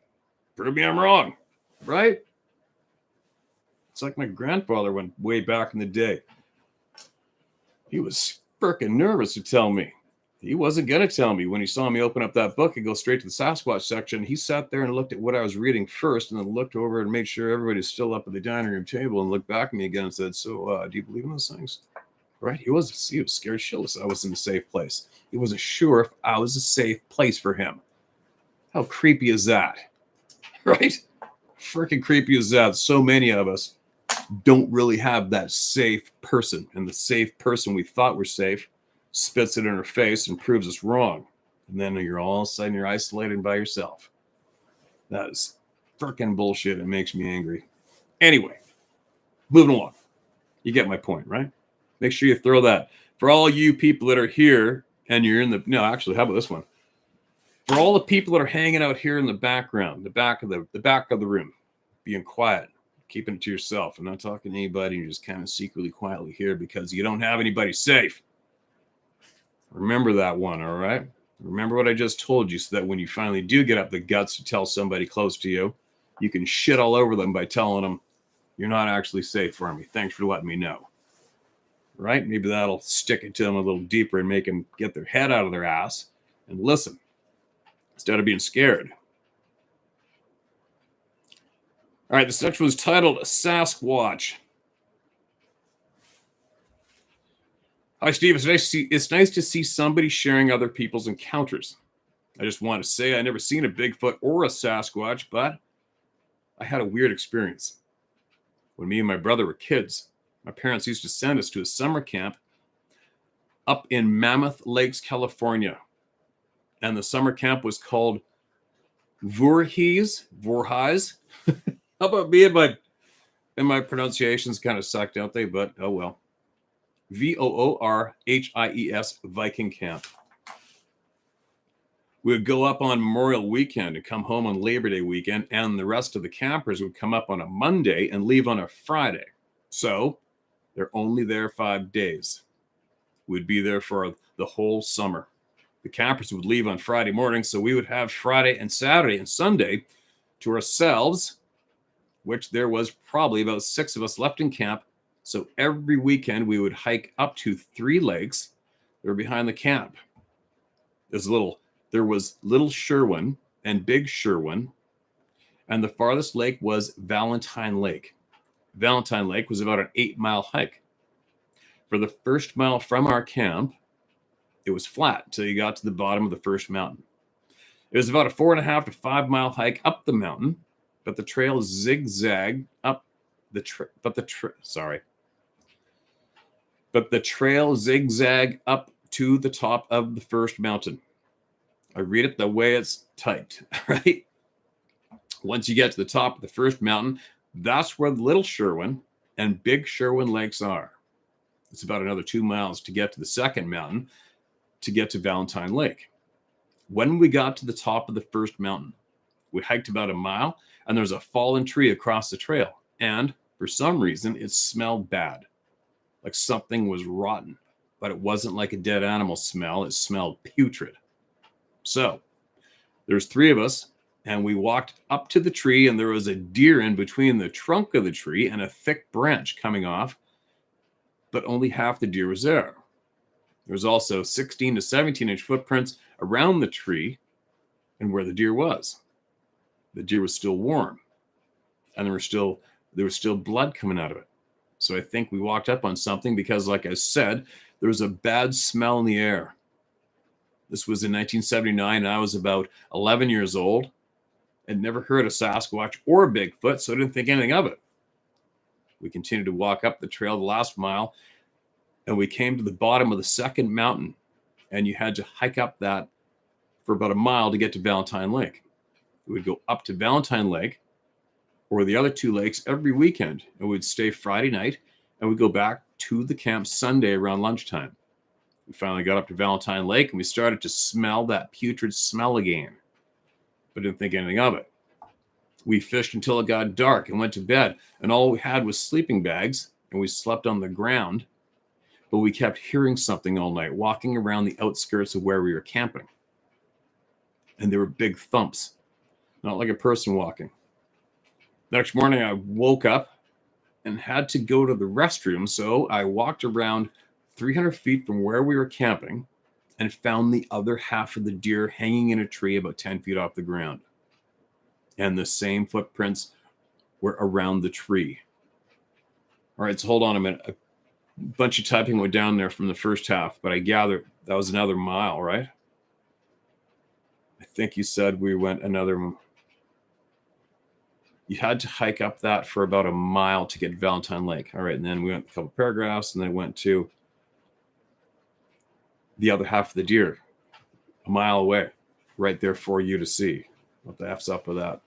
Prove me I'm wrong. Right? It's like my grandfather went way back in the day. He was freaking nervous to tell me. He wasn't going to tell me. When he saw me open up that book and go straight to the Sasquatch section, he sat there and looked at what I was reading first and then looked over and made sure everybody's still up at the dining room table and looked back at me again and said, so do you believe in those things? Right? He was scared shitless. I was in a safe place. He wasn't sure if I was a safe place for him. How creepy is that? Right? Freaking creepy is that. So many of us don't really have that safe person, and the safe person we thought were safe spits it in our face and proves us wrong. And then all of a sudden you're isolated by yourself. That is freaking bullshit. It makes me angry. Anyway, moving along. You get my point, right? Make sure you throw that. For all you people that are here and you're in how about this one? For all the people that are hanging out here in the background, the back of the room, being quiet, keeping it to yourself and not talking to anybody, you're just kind of secretly quietly here because you don't have anybody safe. Remember that one, all right? Remember what I just told you so that when you finally do get up the guts to tell somebody close to you, you can shit all over them by telling them, you're not actually safe for me. Thanks for letting me know. Right? Maybe that'll stick it to them a little deeper and make them get their head out of their ass and listen instead of being scared. All right, this next one is titled Sasquatch. Hi, Steve. It's nice to see somebody sharing other people's encounters. I just want to say I never seen a Bigfoot or a Sasquatch, but I had a weird experience. When me and my brother were kids, my parents used to send us to a summer camp up in Mammoth Lakes, California. And the summer camp was called Voorhees. How about me and my pronunciations kind of suck, don't they? But oh well. Voorhies Viking Camp. We would go up on Memorial Weekend and come home on Labor Day weekend, and the rest of the campers would come up on a Monday and leave on a Friday. So they're only there 5 days. We'd be there for the whole summer. The campers would leave on Friday morning, so we would have Friday and Saturday and Sunday to ourselves, which there was probably about 6 of us left in camp. So every weekend we would hike up to 3 lakes that were behind the camp. There was Little Sherwin and Big Sherwin, and the farthest lake was Valentine Lake. Valentine Lake was about an 8-mile hike. For the first mile from our camp, it was flat until you got to the bottom of the first mountain. It was about a 4.5 to 5 mile hike up the mountain, but the trail zigzagged up the trail zigzagged up to the top of the first mountain. I read it the way it's typed, right? Once you get to the top of the first mountain, that's where the Little Sherwin and Big Sherwin lakes are. It's about another 2 miles to get to the second mountain to get to Valentine Lake. When we got to the top of the first mountain, we hiked about a mile, and there was a fallen tree across the trail. And for some reason, it smelled bad, like something was rotten. But it wasn't like a dead animal smell. It smelled putrid. So there's 3 of us, and we walked up to the tree, and there was a deer in between the trunk of the tree and a thick branch coming off, but only half the deer was there. There was also 16 to 17-inch footprints around the tree and where the deer was. The deer was still warm, and there was still blood coming out of it. So I think we walked up on something because, like I said, there was a bad smell in the air. This was in 1979, and I was about 11 years old. I'd never heard of Sasquatch or Bigfoot, so I didn't think anything of it. We continued to walk up the trail the last mile, and we came to the bottom of the second mountain, and you had to hike up that for about a mile to get to Valentine Lake. We would go up to Valentine Lake or the other 2 lakes every weekend, and we'd stay Friday night, and we'd go back to the camp Sunday around lunchtime. We finally got up to Valentine Lake, and we started to smell that putrid smell again, but didn't think anything of it. We fished until it got dark and went to bed, and all we had was sleeping bags, and we slept on the ground, but we kept hearing something all night, walking around the outskirts of where we were camping. And there were big thumps, not like a person walking. The next morning, I woke up and had to go to the restroom, so I walked around 300 feet from where we were camping and found the other half of the deer hanging in a tree about 10 feet off the ground. And the same footprints were around the tree. All right, so hold on a minute. A bunch of typing went down there from the first half, but I gather that was another mile, right? I think you said we went another. You had to hike up that for about a mile to get to Valentine Lake. All right, and then we went a couple paragraphs, and then went to the other half of the deer, a mile away, right there for you to see. What the F's up with that?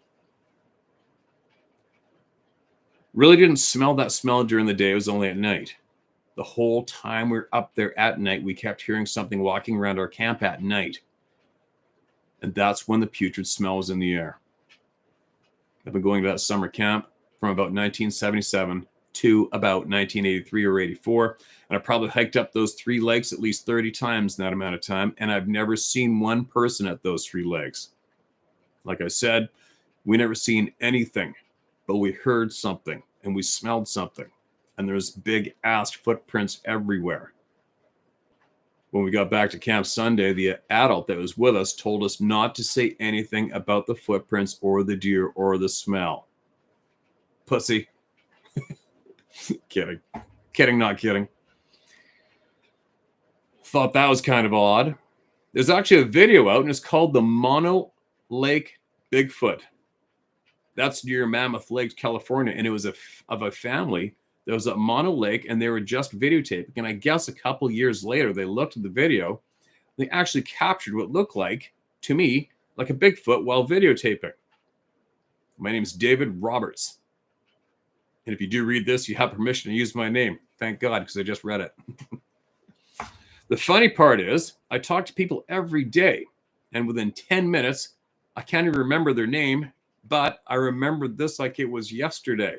Really didn't smell that smell during the day. It was only at night. The whole time we were up there at night, we kept hearing something walking around our camp at night. And that's when the putrid smell was in the air. I've been going to that summer camp from about 1977 to about 1983 or 84. And I probably hiked up those 3 lakes at least 30 times in that amount of time. And I've never seen one person at those 3 lakes. Like I said, we never seen anything, but we heard something and we smelled something. And there's big ass footprints everywhere. When we got back to Camp Sunday, the adult that was with us told us not to say anything about the footprints or the deer or the smell. Pussy. Kidding. Kidding, not kidding. Thought that was kind of odd. There's actually a video out, and it's called the Mono Lake Bigfoot. That's near Mammoth Lake, California. And it was of a family that was at Mono Lake, and they were just videotaping. And I guess a couple years later, they looked at the video. They actually captured what looked like, to me, like a Bigfoot while videotaping. My name is David Roberts. And if you do read this, you have permission to use my name. Thank God, because I just read it. The funny part is, I talk to people every day, and within 10 minutes, I can't even remember their name, but I remembered this like it was yesterday.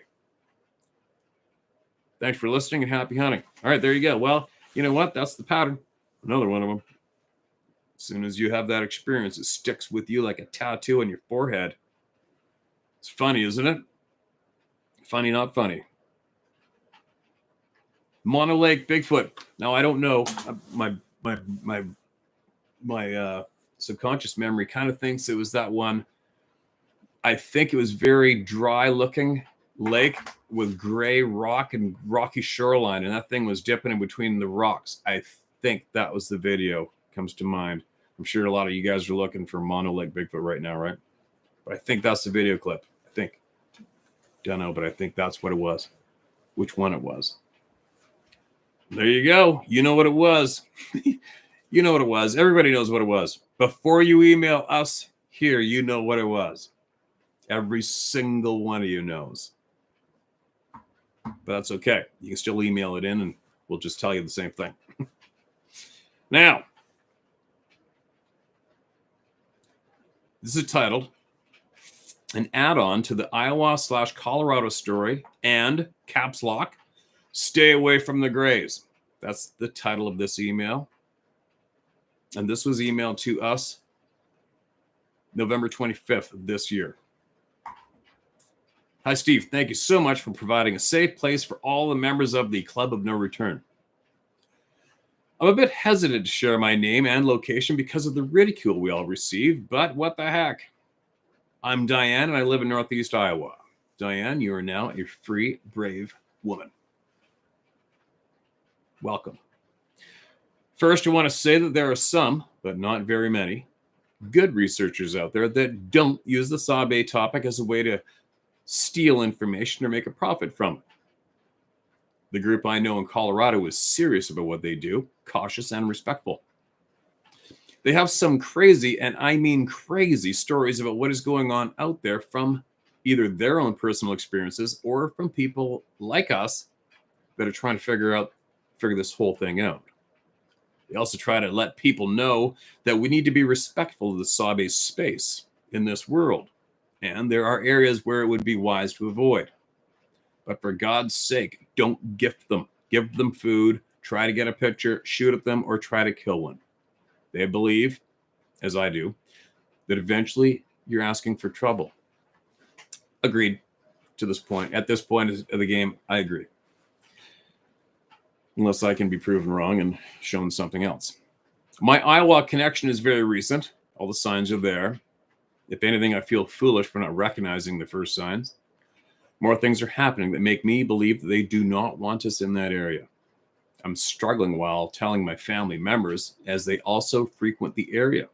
Thanks for listening and happy hunting. All right, there you go. Well, you know what? That's the pattern. Another one of them. As soon as you have that experience, it sticks with you like a tattoo on your forehead. It's funny, isn't it? Funny, not funny. Mono Lake Bigfoot. Now, I don't know. My subconscious memory kind of thinks it was that one. I think it was very dry looking lake with gray rock and rocky shoreline, and that thing was dipping in between the rocks. I think that was the video comes to mind. I'm sure a lot of you guys are looking for Mono Lake Bigfoot right now, right? But I think that's the video clip. I think. Don't know, but I think that's what it was. Which one it was. There you go. You know what it was. You know what it was. Everybody knows what it was. Before you email us here, you know what it was. Every single one of you knows. But that's okay. You can still email it in and we'll just tell you the same thing. Now, this is titled an add-on to the Iowa/Colorado story and caps lock, stay away from the grays. That's the title of this email. And this was emailed to us November 25th of this year. Hi, Steve. Thank you so much for providing a safe place for all the members of the Club of No Return. I'm a bit hesitant to share my name and location because of the ridicule we all receive, but what the heck? I'm Diane, and I live in Northeast Iowa. Diane, you are now a free, brave woman. Welcome. First, I want to say that there are some, but not very many, good researchers out there that don't use the Sabe topic as a way to steal information or make a profit from it. The group I know in Colorado is serious about what they do, cautious and respectful. They have some crazy, and I mean crazy, stories about what is going on out there from either their own personal experiences or from people like us that are trying to figure this whole thing out. They also try to let people know that we need to be respectful of the Sabe space in this world, and there are areas where it would be wise to avoid. But for God's sake, don't gift them. Give them food, try to get a picture, shoot at them, or try to kill one. They believe, as I do, that eventually you're asking for trouble. Agreed to this point. At this point of the game, I agree. Unless I can be proven wrong and shown something else. My Iowa connection is very recent. All the signs are there. If anything, I feel foolish for not recognizing the first signs. More things are happening that make me believe that they do not want us in that area. I'm struggling while telling my family members as they also frequent the area.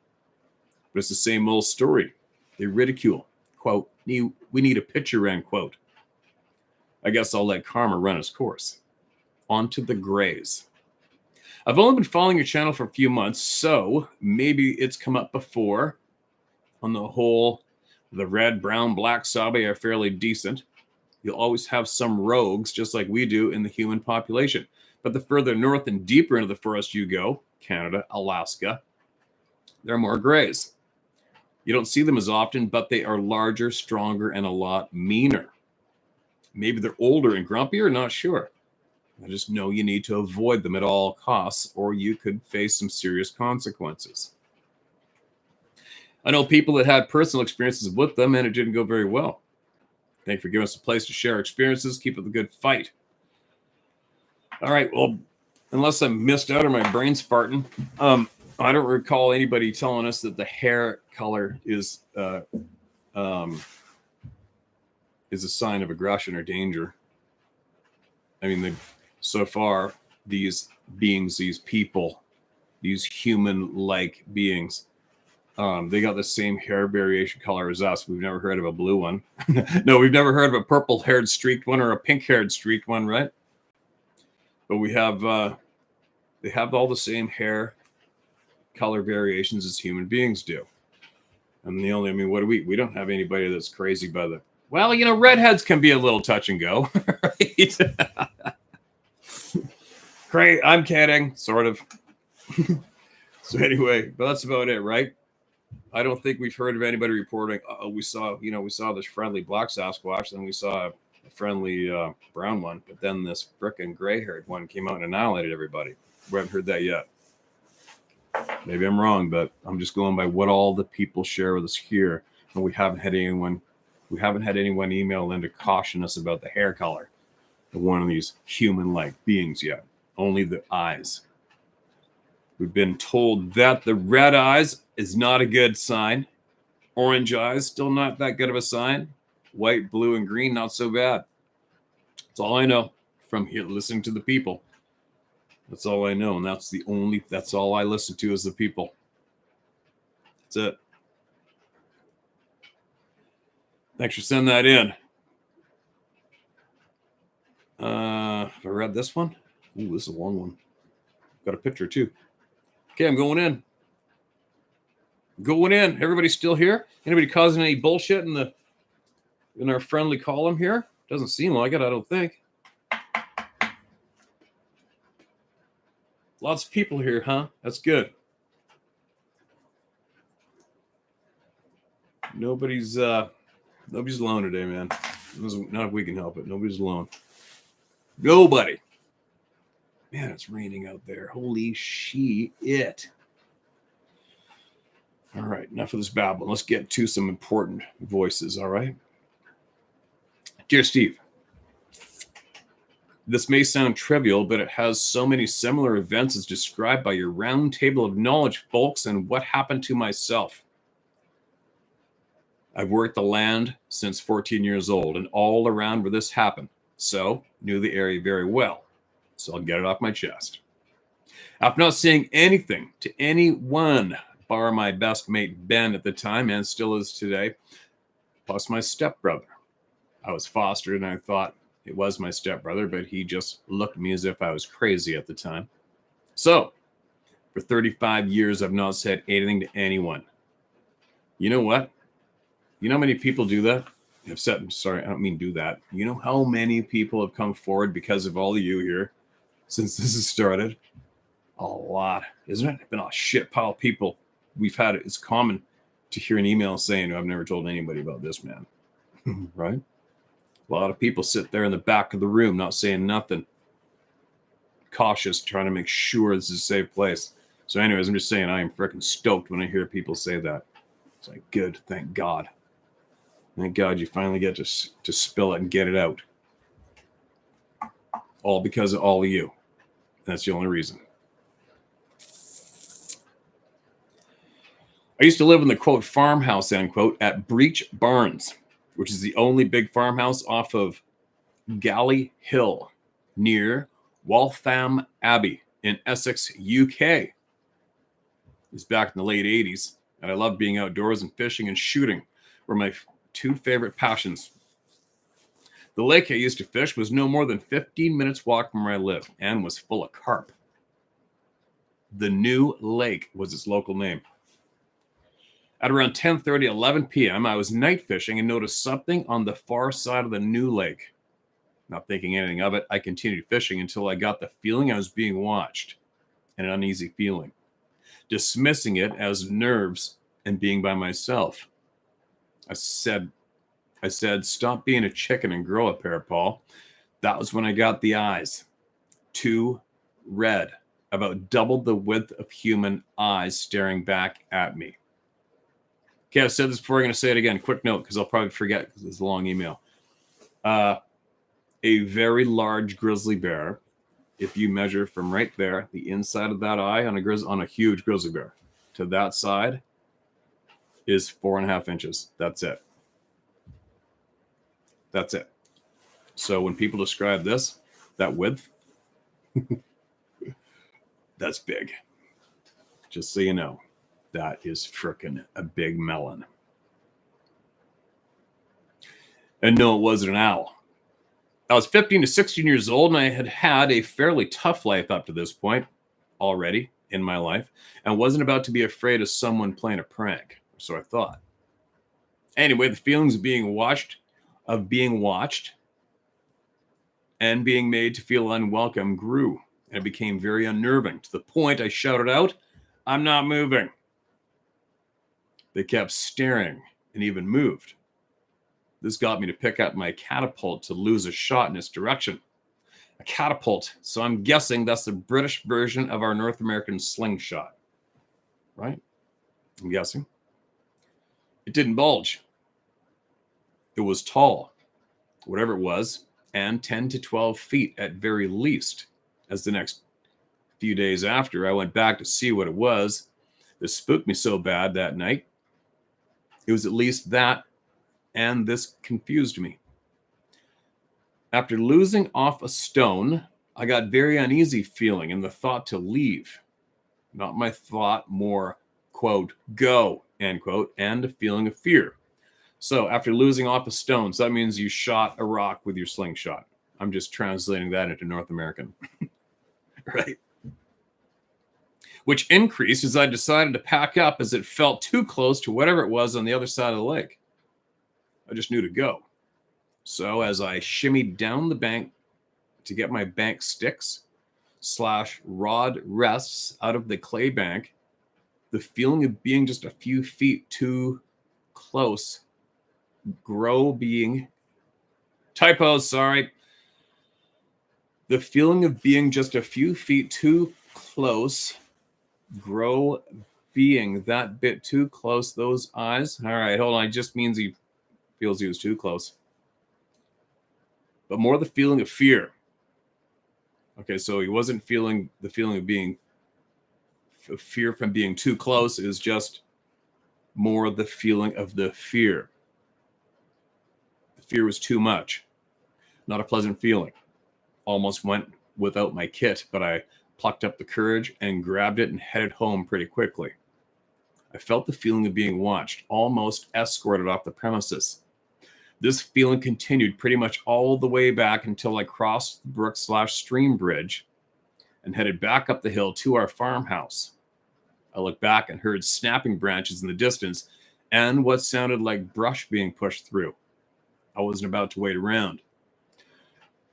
But it's the same old story. They ridicule. Quote, we need a picture, end quote. I guess I'll let karma run its course. On to the grays. I've only been following your channel for a few months, so maybe it's come up before. On the whole, the red, brown, black Sabe are fairly decent. You'll always have some rogues, just like we do in the human population. But the further north and deeper into the forest you go, Canada, Alaska, there are more grays. You don't see them as often, but they are larger, stronger, and a lot meaner. Maybe they're older and grumpier, not sure. I just know you need to avoid them at all costs, or you could face some serious consequences. I know people that had personal experiences with them, and it didn't go very well. Thank you for giving us a place to share experiences. Keep up the good fight. All right, well, unless I missed out or my brain's farting, I don't recall anybody telling us that the hair color is a sign of aggression or danger. I mean, so far, these beings, these people, these human-like beings They got the same hair variation color as us. We've never heard of a blue one. No, we've never heard of a purple-haired streaked one or a pink-haired streaked one, right? But we have, they have all the same hair color variations as human beings do. And the only, I mean, what do we don't have anybody that's crazy by the, well, you know, redheads can be a little touch and go, right? Great, I'm kidding, sort of. So anyway, but that's about it, right? I don't think we've heard of anybody reporting, we saw this friendly black Sasquatch, then we saw a friendly brown one, but then this frickin' gray-haired one came out and annihilated everybody. We haven't heard that yet. Maybe I'm wrong, but I'm just going by what all the people share with us here, and we haven't had anyone email in to caution us about the hair color of one of these human-like beings yet. Only the eyes. We've been told that the red eyes is not a good sign. Orange eyes, still not that good of a sign. White, blue, and green, not so bad. That's all I know from here, listening to the people. That's all I know, and that's all I listen to is the people. That's it. Thanks for sending that in. Have I read this one? Ooh, this is a long one. Got a picture too. Okay, I'm going in. Going in. Everybody still here? Anybody causing any bullshit in our friendly column here? Doesn't seem like it, I don't think. Lots of people here, huh? That's good. Nobody's alone today, man. Not if we can help it. Nobody's alone. Nobody. Man, it's raining out there. Holy shit. All right, enough of this babble. Let's get to some important voices, all right? Dear Steve, this may sound trivial, but it has so many similar events as described by your round table of knowledge, folks, and what happened to myself. I've worked the land since 14 years old and all around where this happened, so knew the area very well. So I'll get it off my chest. After not saying anything to anyone, bar my best mate Ben at the time and still is today, plus my stepbrother. I was fostered and I thought it was my stepbrother, but he just looked at me as if I was crazy at the time. So, for 35 years, I've not said anything to anyone. You know what? You know how many people do that? Sorry, I don't mean do that. You know how many people have come forward because of all of you here since this has started? A lot, isn't it? Been a shit pile of people. We've had it. It's common to hear an email saying, I've never told anybody about this, man. Right? A lot of people sit there in the back of the room, not saying nothing. Cautious, trying to make sure this is a safe place. So anyways, I'm just saying I am freaking stoked when I hear people say that. It's like, good, thank God. Thank God you finally get to spill it and get it out. All because of all of you. That's the only reason. I used to live in the, quote, farmhouse, end quote, at Breach Barns, which is the only big farmhouse off of Galley Hill near Waltham Abbey in Essex, UK. It was back in the late 80s, and I loved being outdoors, and fishing and shooting were my two favorite passions. The lake I used to fish was no more than 15 minutes walk from where I lived and was full of carp. The New Lake was its local name. At around 10:30, 11 p.m., I was night fishing and noticed something on the far side of the New Lake. Not thinking anything of it, I continued fishing until I got the feeling I was being watched, an uneasy feeling, dismissing it as nerves and being by myself. I said, stop being a chicken and grow a pair, Paul. That was when I got the eyes. 2 red, about double the width of human eyes staring back at me. Okay, I've said this before. I'm going to say it again. Quick note, because I'll probably forget because it's a long email. A very large grizzly bear, if you measure from right there, the inside of that eye on a huge grizzly bear, to that side is 4.5 inches. That's it. That's it. So when people describe this, that width, that's big. Just so you know. that is frickin' a big melon. And no, it wasn't an owl. I was 15 to 16 years old, and I had had a fairly tough life up to this point already in my life, and wasn't about to be afraid of someone playing a prank. So I thought. Anyway, the feelings of being watched, and being made to feel unwelcome grew, and it became very unnerving to the point I shouted out, "I'm not moving." They kept staring and even moved. This got me to pick up my catapult to lose a shot in its direction. A catapult, so I'm guessing that's the British version of our North American slingshot, right? I'm guessing. It didn't bulge. It was tall, whatever it was, and 10 to 12 feet at very least. As the next few days after, I went back to see what it was. This spooked me so bad that night. It was at least that, and this confused me. After losing off a stone, I got very uneasy feeling and the thought to leave. Not my thought, more, quote, go, end quote, and a feeling of fear. So after losing off a stone, so that means you shot a rock with your slingshot. I'm just translating that into North American. Right? Which increased as I decided to pack up as it felt too close to whatever it was on the other side of the lake. I just knew to go. So as I shimmied down the bank to get my bank sticks / rod rests out of the clay bank, the feeling of being just a few feet too close The feeling of being just a few feet too close, being that bit too close, those eyes. All right, hold on. It just means he feels he was too close. But more the feeling of fear. Okay, so he wasn't feeling the feeling of being fear from being too close. It was just more the feeling of the fear. The fear was too much. Not a pleasant feeling. Almost went without my kit, but I plucked up the courage and grabbed it and headed home pretty quickly. I felt the feeling of being watched, almost escorted off the premises. This feeling continued pretty much all the way back until I crossed the brook / stream bridge and headed back up the hill to our farmhouse. I looked back and heard snapping branches in the distance and what sounded like brush being pushed through. I wasn't about to wait around.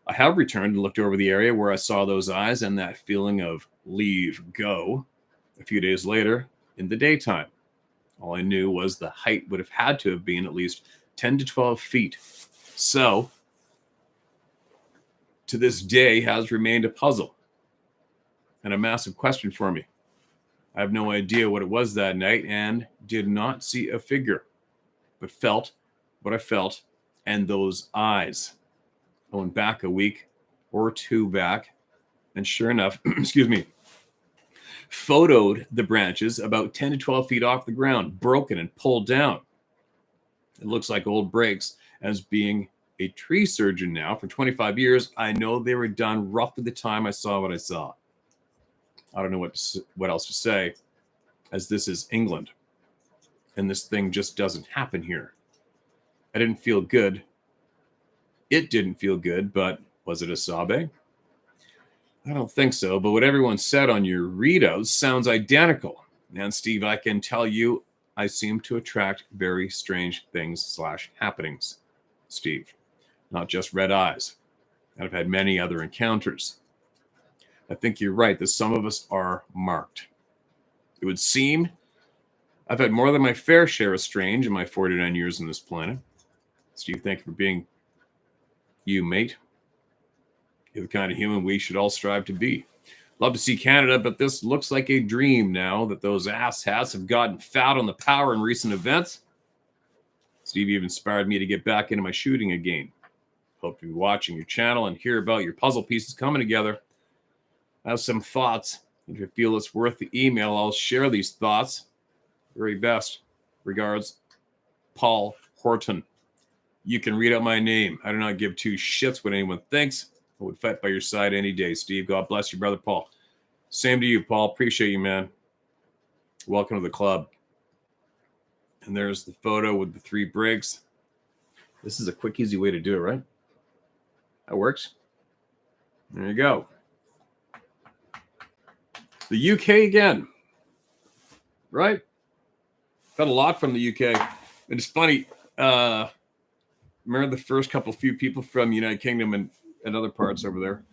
I have returned and looked over the area where I saw those eyes and that feeling of leave go a few days later in the daytime. All I knew was the height would have had to have been at least 10 to 12 feet. So, to this day has remained a puzzle and a massive question for me. I have no idea what it was that night and did not see a figure, but felt what I felt and those eyes. I went back a week or two back, and sure enough, photoed the branches about 10 to 12 feet off the ground, broken and pulled down. It looks like old breaks. As being a tree surgeon now for 25 years, I know they were done roughly the time I saw what I saw. I don't know what else to say, as this is England, and this thing just doesn't happen here. I didn't feel good. It didn't feel good, but was it a sabe? I don't think so, but what everyone said on your readouts sounds identical. And Steve, I can tell you, I seem to attract very strange things / happenings, Steve. Not just red eyes. And I've had many other encounters. I think you're right that some of us are marked. It would seem I've had more than my fair share of strange in my 49 years on this planet. Steve, thank you for being you, mate. You're the kind of human we should all strive to be. Love to see Canada, but this looks like a dream now that those asshats have gotten fat on the power in recent events. Steve, you've inspired me to get back into my shooting again. Hope to be watching your channel and hear about your puzzle pieces coming together. I have some thoughts. If you feel it's worth the email, I'll share these thoughts. Very best. Regards, Paul Horton. You can read out my name. I do not give two shits what anyone thinks. I would fight by your side any day, Steve. God bless you, brother Paul. Same to you, Paul. Appreciate you, man. Welcome to the club. And there's the photo with the 3 breaks. This is a quick, easy way to do it, right? That works. There you go. The UK again, right? Got a lot from the UK. And it's funny. Remember the first few people from the United Kingdom and other parts over there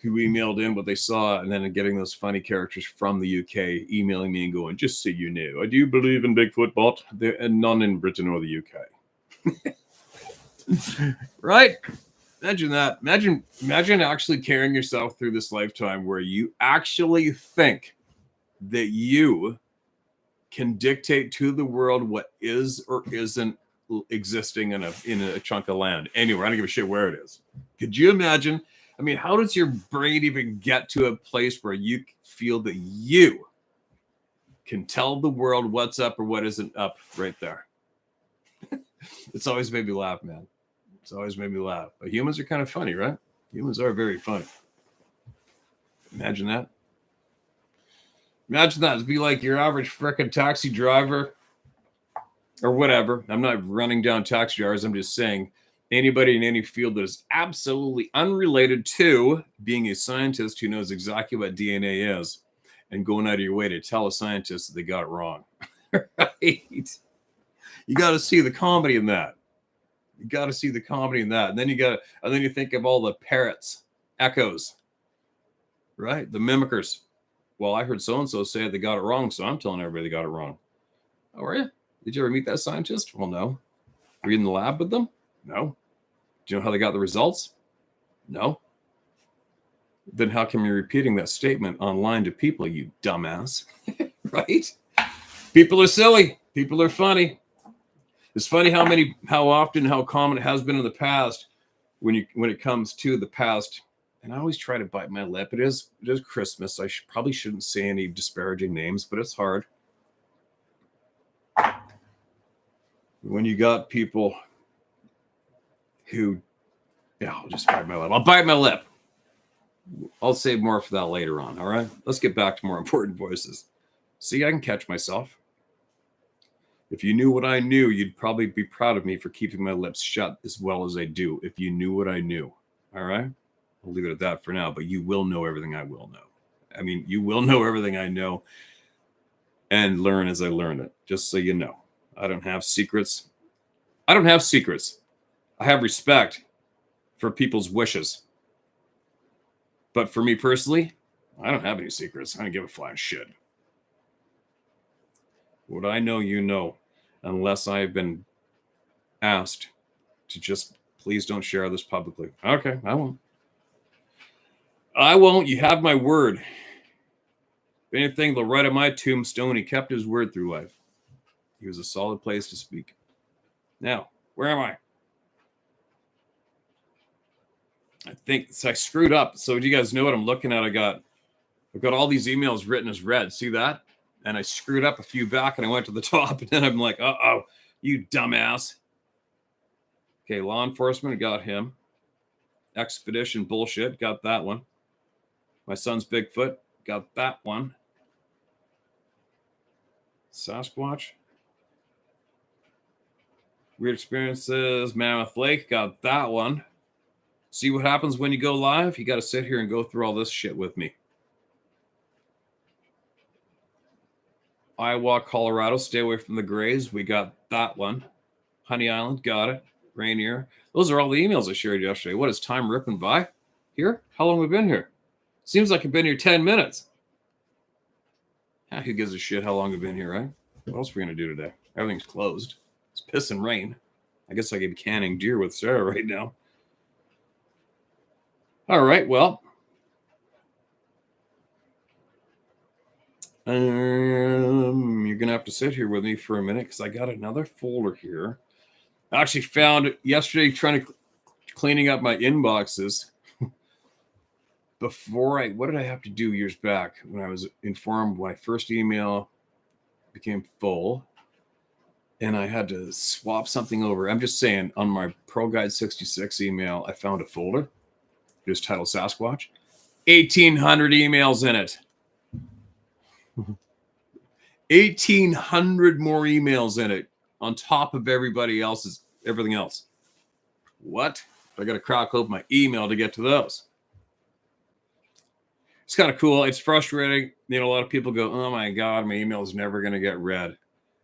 who emailed in what they saw, and then getting those funny characters from the UK emailing me and going, just so you know, I do believe in Bigfoot, but and none in Britain or the UK. Right? Imagine that. Imagine actually carrying yourself through this lifetime where you actually think that you can dictate to the world what is or isn't existing in a chunk of land anywhere. I don't give a shit where it is. Could you imagine? I mean, how does your brain even get to a place where you feel that you can tell the world what's up or what isn't up right there? It's always made me laugh, man. It's always made me laugh. But humans are kind of funny, right? Humans are very funny. Imagine that. Imagine that. It'd be like your average frickin' taxi driver or whatever. I'm not running down taxi drivers. I'm just saying anybody in any field that is absolutely unrelated to being a scientist who knows exactly what DNA is and going out of your way to tell a scientist that they got it wrong. Right? You got to see the comedy in that. You got to see the comedy in that. And then you think of all the parrots, echoes, right? The mimickers. Well, I heard so-and-so say they got it wrong, so I'm telling everybody they got it wrong. Oh, are you? Did you ever meet that scientist? Well, no. Were you in the lab with them? No. Do you know how they got the results? No. Then how come you're repeating that statement online to people, you dumbass? Right? People are silly. People are funny. It's funny how often, how common it has been in the past when it comes to the past. And I always try to bite my lip. It is Christmas. I probably shouldn't say any disparaging names, but it's hard. When you got people who, yeah, I'll just bite my lip. I'll bite my lip. I'll save more for that later on. All right. Let's get back to more important voices. See, I can catch myself. If you knew what I knew, you'd probably be proud of me for keeping my lips shut as well as I do. If you knew what I knew. All right. I'll leave it at that for now, but you will know everything I will know. I mean, you will know everything I know and learn as I learn it, just so you know. I don't have secrets. I don't have secrets. I have respect for people's wishes. But for me personally, I don't have any secrets. I don't give a flying shit. What I know, you know, unless I've been asked to just please don't share this publicly. Okay, I won't. I won't. You have my word. If anything, they'll write on my tombstone, he kept his word through life. He was a solid place to speak. Now, where am I? I think I screwed up. So do you guys know what I'm looking at? I've got all these emails written as red. See that? And I screwed up a few back and I went to the top. And then I'm like, uh-oh, you dumbass. Okay, law enforcement, got him. Expedition bullshit, got that one. My son's Bigfoot, got that one. Sasquatch. Weird experiences, Mammoth Lake, got that one. See what happens when you go live? You got to sit here and go through all this shit with me. Iowa, Colorado, stay away from the grays. We got that one. Honey Island, got it. Rainier. Those are all the emails I shared yesterday. What is time ripping by here? How long have we been here? Seems like I've been here 10 minutes. Who gives a shit how long I've been here, right? What else are we going to do today? Everything's closed. It's piss and rain. I guess I could be canning deer with Sarah right now. All right, well. You're going to have to sit here with me for a minute because I got another folder here. I actually found yesterday cleaning up my inboxes what did I have to do years back when I was informed my first email became full and I had to swap something over. I'm just saying on my Pro Guide 66 email, I found a folder just titled Sasquatch, 1,800 emails in it. 1,800 more emails in it on top of everything else. What? I got to crack open my email to get to those. It's kind of cool. It's frustrating. A lot of people go, oh my God, my email is never going to get read.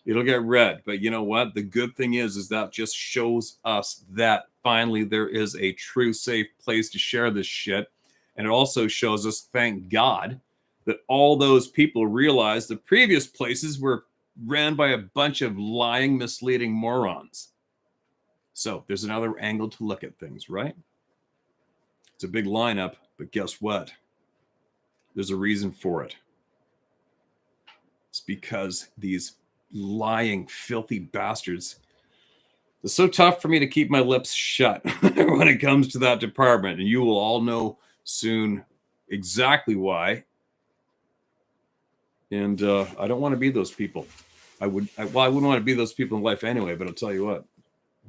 It'll get read. But you know what? The good thing is that just shows us that finally there is a true safe place to share this shit. And it also shows us, thank God, that all those people realized the previous places were ran by a bunch of lying, misleading morons. So there's another angle to look at things, right? It's a big lineup, but guess what? There's a reason for it. It's because these lying, filthy bastards, it's so tough for me to keep my lips shut when it comes to that department. And you will all know soon exactly why. And I don't want to be those people. I wouldn't want to be those people in life anyway, but I'll tell you what,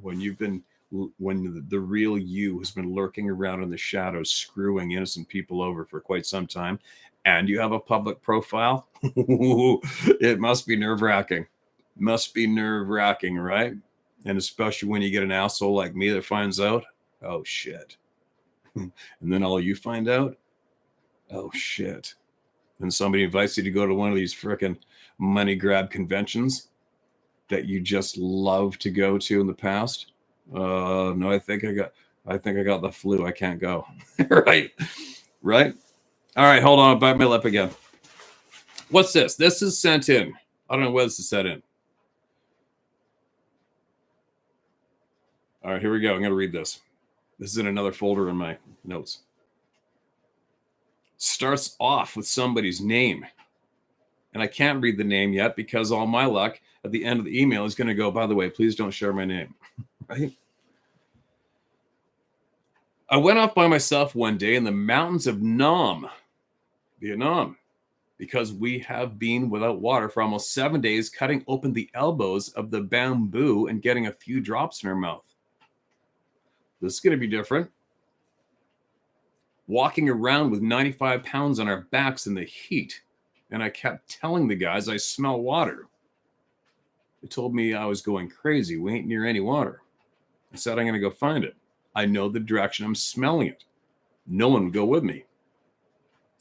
when the real you has been lurking around in the shadows, screwing innocent people over for quite some time, and you have a public profile, it must be nerve-wracking. Must be nerve-wracking, right? And especially when you get an asshole like me that finds out, oh shit. And then all you find out, oh shit. And somebody invites you to go to one of these frickin' money grab conventions that you just love to go to in the past. No, I think I got the flu. I can't go. Right? All right, hold on. I'll bite my lip again. What's this? This is sent in. I don't know where this is sent in. All right, here we go. I'm going to read this. This is in another folder in my notes. Starts off with somebody's name. And I can't read the name yet because all my luck at the end of the email is going to go, by the way, please don't share my name. Right? I went off by myself one day in the mountains of Nam, Vietnam, because we have been without water for almost 7 days, cutting open the elbows of the bamboo and getting a few drops in our mouth. This is going to be different. Walking around with 95 pounds on our backs in the heat. And I kept telling the guys I smell water. They told me I was going crazy. We ain't near any water. I said, I'm going to go find it. I know the direction. I'm smelling it. No one would go with me.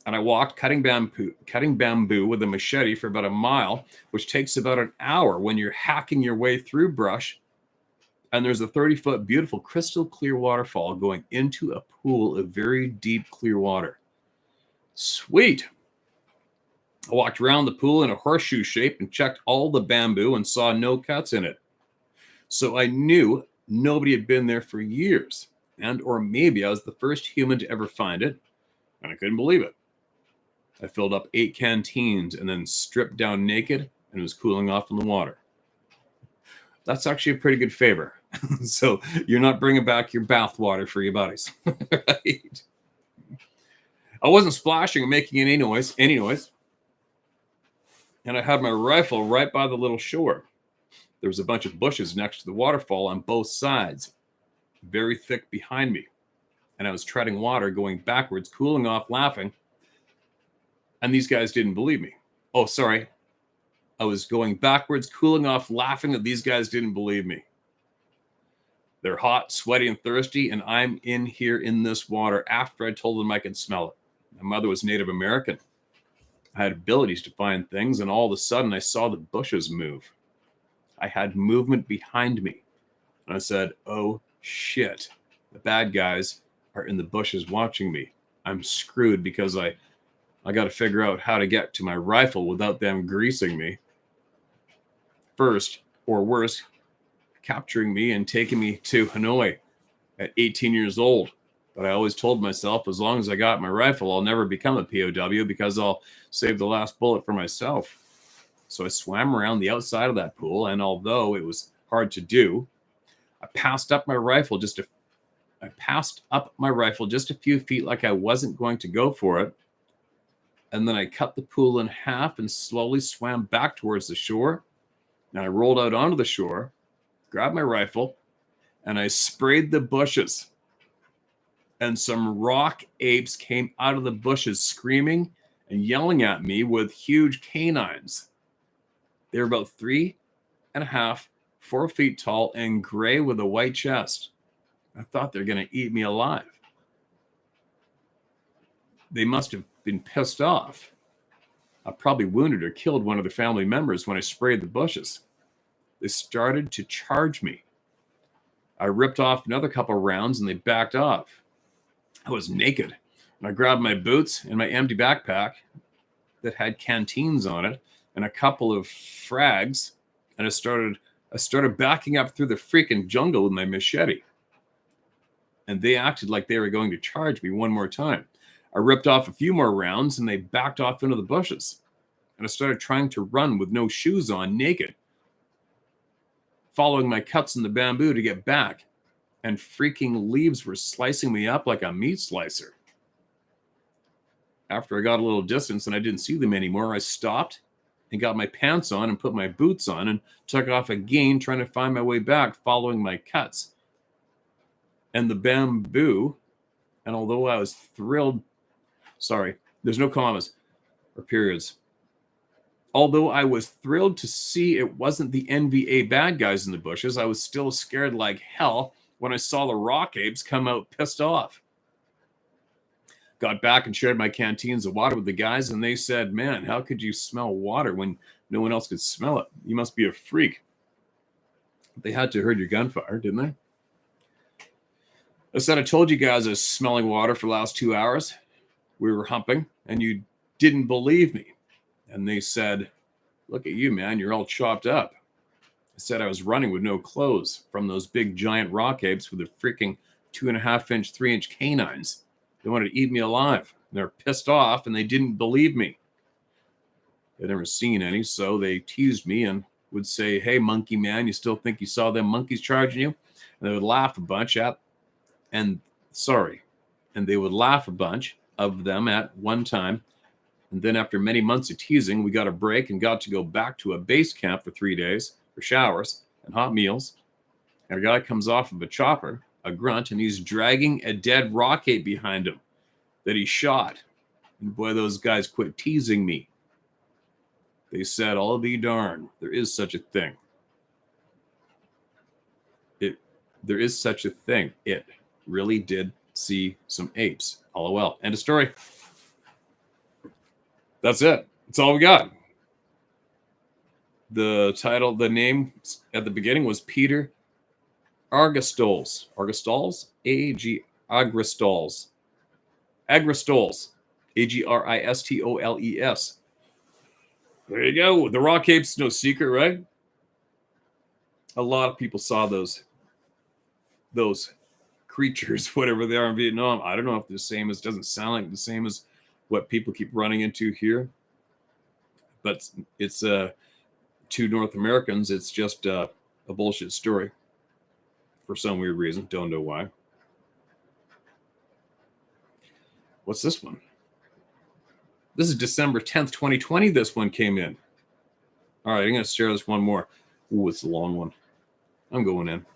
And I walked cutting bamboo with a machete for about a mile, which takes about an hour when you're hacking your way through brush. And there's a 30-foot beautiful crystal clear waterfall going into a pool of very deep clear water. Sweet. I walked around the pool in a horseshoe shape and checked all the bamboo and saw no cuts in it. So I knew nobody had been there for years. And or maybe I was the first human to ever find it. And I couldn't believe it. I filled up 8 canteens and then stripped down naked and was cooling off in the water. That's actually a pretty good favor. So you're not bringing back your bath water for your buddies. Right? I wasn't splashing or making any noise. And I had my rifle right by the little shore. There was a bunch of bushes next to the waterfall on both sides, very thick behind me. And I was treading water, going backwards, cooling off, laughing. And these guys didn't believe me. Oh, sorry. I was going backwards, cooling off, laughing, and these guys didn't believe me. They're hot, sweaty, and thirsty, and I'm in here in this water after I told them I could smell it. My mother was Native American. I had abilities to find things, and all of a sudden I saw the bushes move. I had movement behind me. And I said, oh, shit. The bad guys are in the bushes watching me. I'm screwed because I got to figure out how to get to my rifle without them greasing me. First, or worse, capturing me and taking me to Hanoi at 18 years old. But I always told myself, as long as I got my rifle, I'll never become a POW because I'll save the last bullet for myself. So I swam around the outside of that pool, and although it was hard to do, I passed up my rifle just a few feet like I wasn't going to go for it. And then I cut the pool in half and slowly swam back towards the shore. And I rolled out onto the shore, grabbed my rifle, and I sprayed the bushes. And some rock apes came out of the bushes screaming and yelling at me with huge canines. They were about 3.5, 4 feet tall and gray with a white chest. I thought they were going to eat me alive. They must have been pissed off. I probably wounded or killed one of the family members when I sprayed the bushes. They started to charge me. I ripped off another couple rounds and they backed off. I was naked and I grabbed my boots and my empty backpack that had canteens on it and a couple of frags, and I started backing up through the freaking jungle with my machete. And they acted like they were going to charge me one more time. I ripped off a few more rounds and they backed off into the bushes. And I started trying to run with no shoes on, naked, following my cuts in the bamboo to get back. And freaking leaves were slicing me up like a meat slicer. After I got a little distance and I didn't see them anymore, I stopped and got my pants on and put my boots on and took off again, trying to find my way back, following my cuts and the bamboo. And although I was thrilled, there's no commas or periods. Although I was thrilled to see it wasn't the NVA bad guys in the bushes, I was still scared like hell when I saw the rock apes come out pissed off. Got back and shared my canteens of water with the guys, and they said, "Man, how could you smell water when no one else could smell it? You must be a freak." They had to heard your gunfire, didn't they? I said, "I told you guys I was smelling water for the last 2 hours. We were humping, and you didn't believe me." And they said, "Look at you, man. You're all chopped up." I said I was running with no clothes from those big giant rock apes with the freaking 2.5-inch, 3-inch canines. They wanted to eat me alive. They're pissed off, and they didn't believe me. They'd never seen any, so they teased me and would say, "Hey, monkey man, you still think you saw them monkeys charging you?" And they would laugh a bunch and they would laugh a bunch of them at one time. And then after many months of teasing, we got a break and got to go back to a base camp for 3 days for showers and hot meals. And a guy comes off of a chopper, a grunt, and he's dragging a dead rock ape behind him that he shot. And boy, those guys quit teasing me. They said, "I'll be darned, there is such a thing. There is such a thing. It really did see some apes. LOL." End of story. That's it. That's all we got. The title, the name at the beginning was Peter Agristolz. Agristolz? Agristolz. Agristolz. Agristoles. There you go. The rock apes, no secret, right? A lot of people saw those creatures, whatever they are in Vietnam. I don't know if they're the same as, doesn't sound like the same as what people keep running into here. But it's to North Americans, it's just a bullshit story. For some weird reason. Don't know why. What's this one? This is December 10th, 2020. This one came in. All right, I'm going to share this one more. Ooh, it's a long one. I'm going in.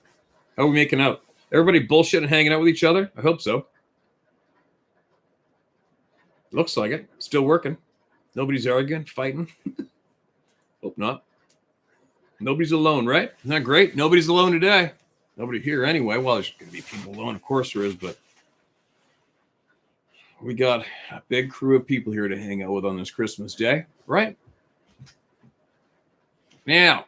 How are we making out? Everybody bullshit and hanging out with each other? I hope so. Looks like it. Still working. Nobody's arguing, fighting. Hope not. Nobody's alone, right? Isn't that great? Nobody's alone today. Nobody here anyway. Well, there's going to be people alone. Of course there is, but we got a big crew of people here to hang out with on this Christmas day, right? Now,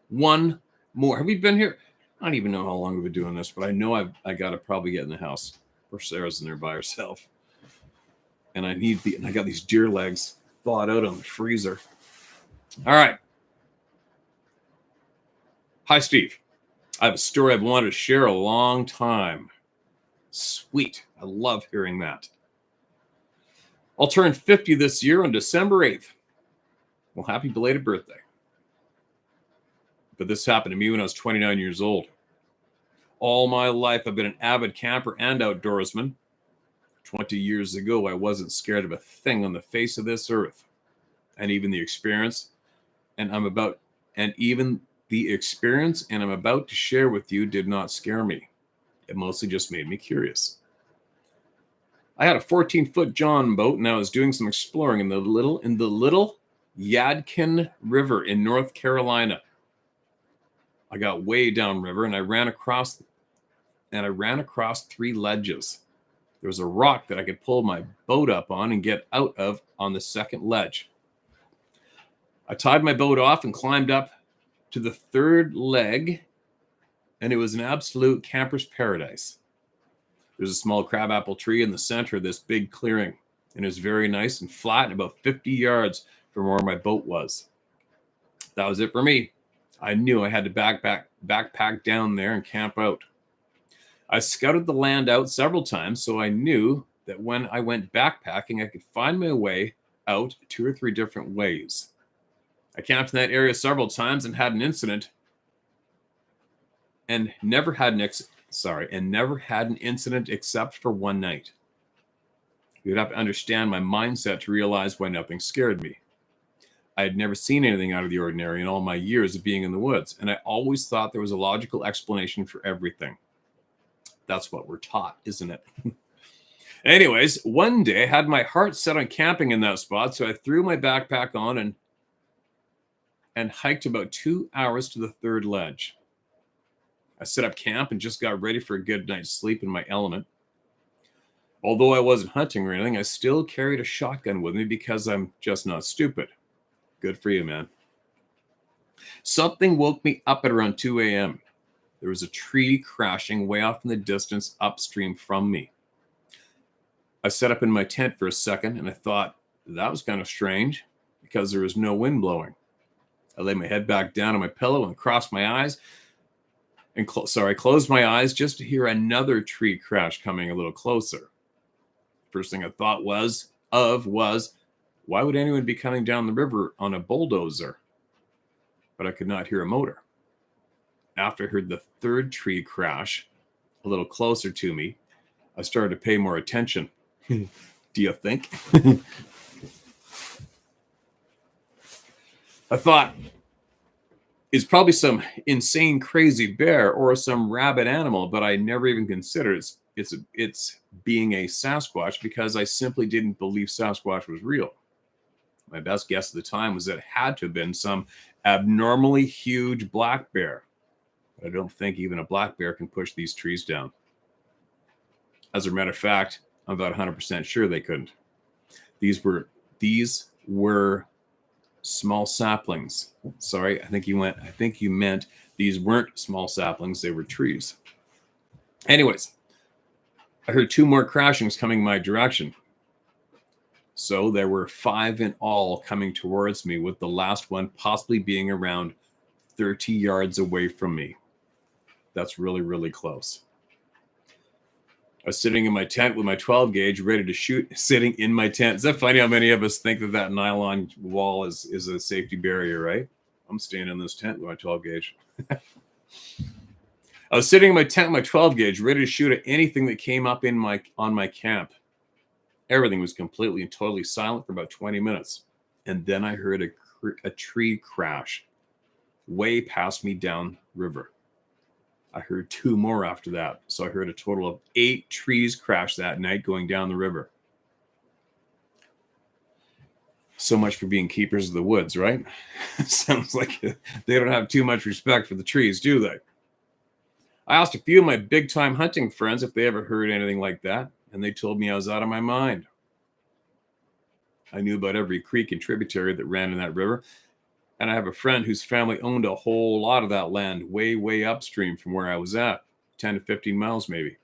one more. Have we been here? I don't even know how long we've been doing this, but I know I got to probably get in the house. Or Sarah's in there by herself. And I got these deer legs thawed out on the freezer. All right. Hi, Steve. I have a story I've wanted to share a long time. Sweet. I love hearing that. I'll turn 50 this year on December 8th. Well, happy belated birthday. But this happened to me when I was 29 years old. All my life, I've been an avid camper and outdoorsman. 20 years ago, I wasn't scared of a thing on the face of this earth. And even the experience, and I'm about to share with you did not scare me. It mostly just made me curious. I had a 14-foot John boat, and I was doing some exploring in the little Yadkin River in North Carolina. I got way downriver and I ran across 3 ledges. There was a rock that I could pull my boat up on and get out of on the second ledge. I tied my boat off and climbed up to the third leg, and it was an absolute camper's paradise. There's a small crabapple tree in the center of this big clearing, and it was very nice and flat and about 50 yards from where my boat was. That was it for me. I knew I had to backpack down there and camp out. I scouted the land out several times, so I knew that when I went backpacking, I could find my way out 2 or 3 different ways. I camped in that area several times and had an incident, and never had an incident except for one night. You'd have to understand my mindset to realize why nothing scared me. I had never seen anything out of the ordinary in all my years of being in the woods, and I always thought there was a logical explanation for everything. That's what we're taught, isn't it? Anyways, one day I had my heart set on camping in that spot, so I threw my backpack on and hiked about 2 hours to the third ledge. I set up camp and just got ready for a good night's sleep in my element. Although I wasn't hunting or anything, I still carried a shotgun with me because I'm just not stupid. Good for you, man. Something woke me up at around 2 a.m. There was a tree crashing way off in the distance upstream from me. I set up in my tent for a second and I thought that was kind of strange because there was no wind blowing. I laid my head back down on my pillow and crossed my eyes and closed my eyes just to hear another tree crash coming a little closer. First thing I thought was, why would anyone be coming down the river on a bulldozer? But I could not hear a motor. After I heard the third tree crash a little closer to me, I started to pay more attention. Do you think? I thought, it's probably some insane, crazy bear or some rabid animal, but I never even considered it's being a Sasquatch because I simply didn't believe Sasquatch was real. My best guess at the time was that it had to have been some abnormally huge black bear. But I don't think even a black bear can push these trees down. As a matter of fact, I'm about 100% sure they couldn't. These were small saplings. Sorry, I think you meant these weren't small saplings, they were trees. Anyways, I heard 2 more crashings coming my direction. So there were 5 in all coming towards me, with the last one possibly being around 30 yards away from me. That's really, really close. I was sitting in my tent with my 12 gauge ready to shoot, sitting in my tent. Is that funny how many of us think that nylon wall is a safety barrier, right? I'm staying in this tent with my 12 gauge. I was sitting in my tent with my 12 gauge ready to shoot at anything that came up on my camp. Everything was completely and totally silent for about 20 minutes. And then I heard a tree crash way past me down river. I heard 2 more after that. So I heard a total of 8 trees crash that night going down the river. So much for being keepers of the woods, right? Sounds like they don't have too much respect for the trees, do they? I asked a few of my big-time hunting friends if they ever heard anything like that, and they told me I was out of my mind. I knew about every creek and tributary that ran in that river, and I have a friend whose family owned a whole lot of that land way, way upstream from where I was at, 10 to 15 miles maybe.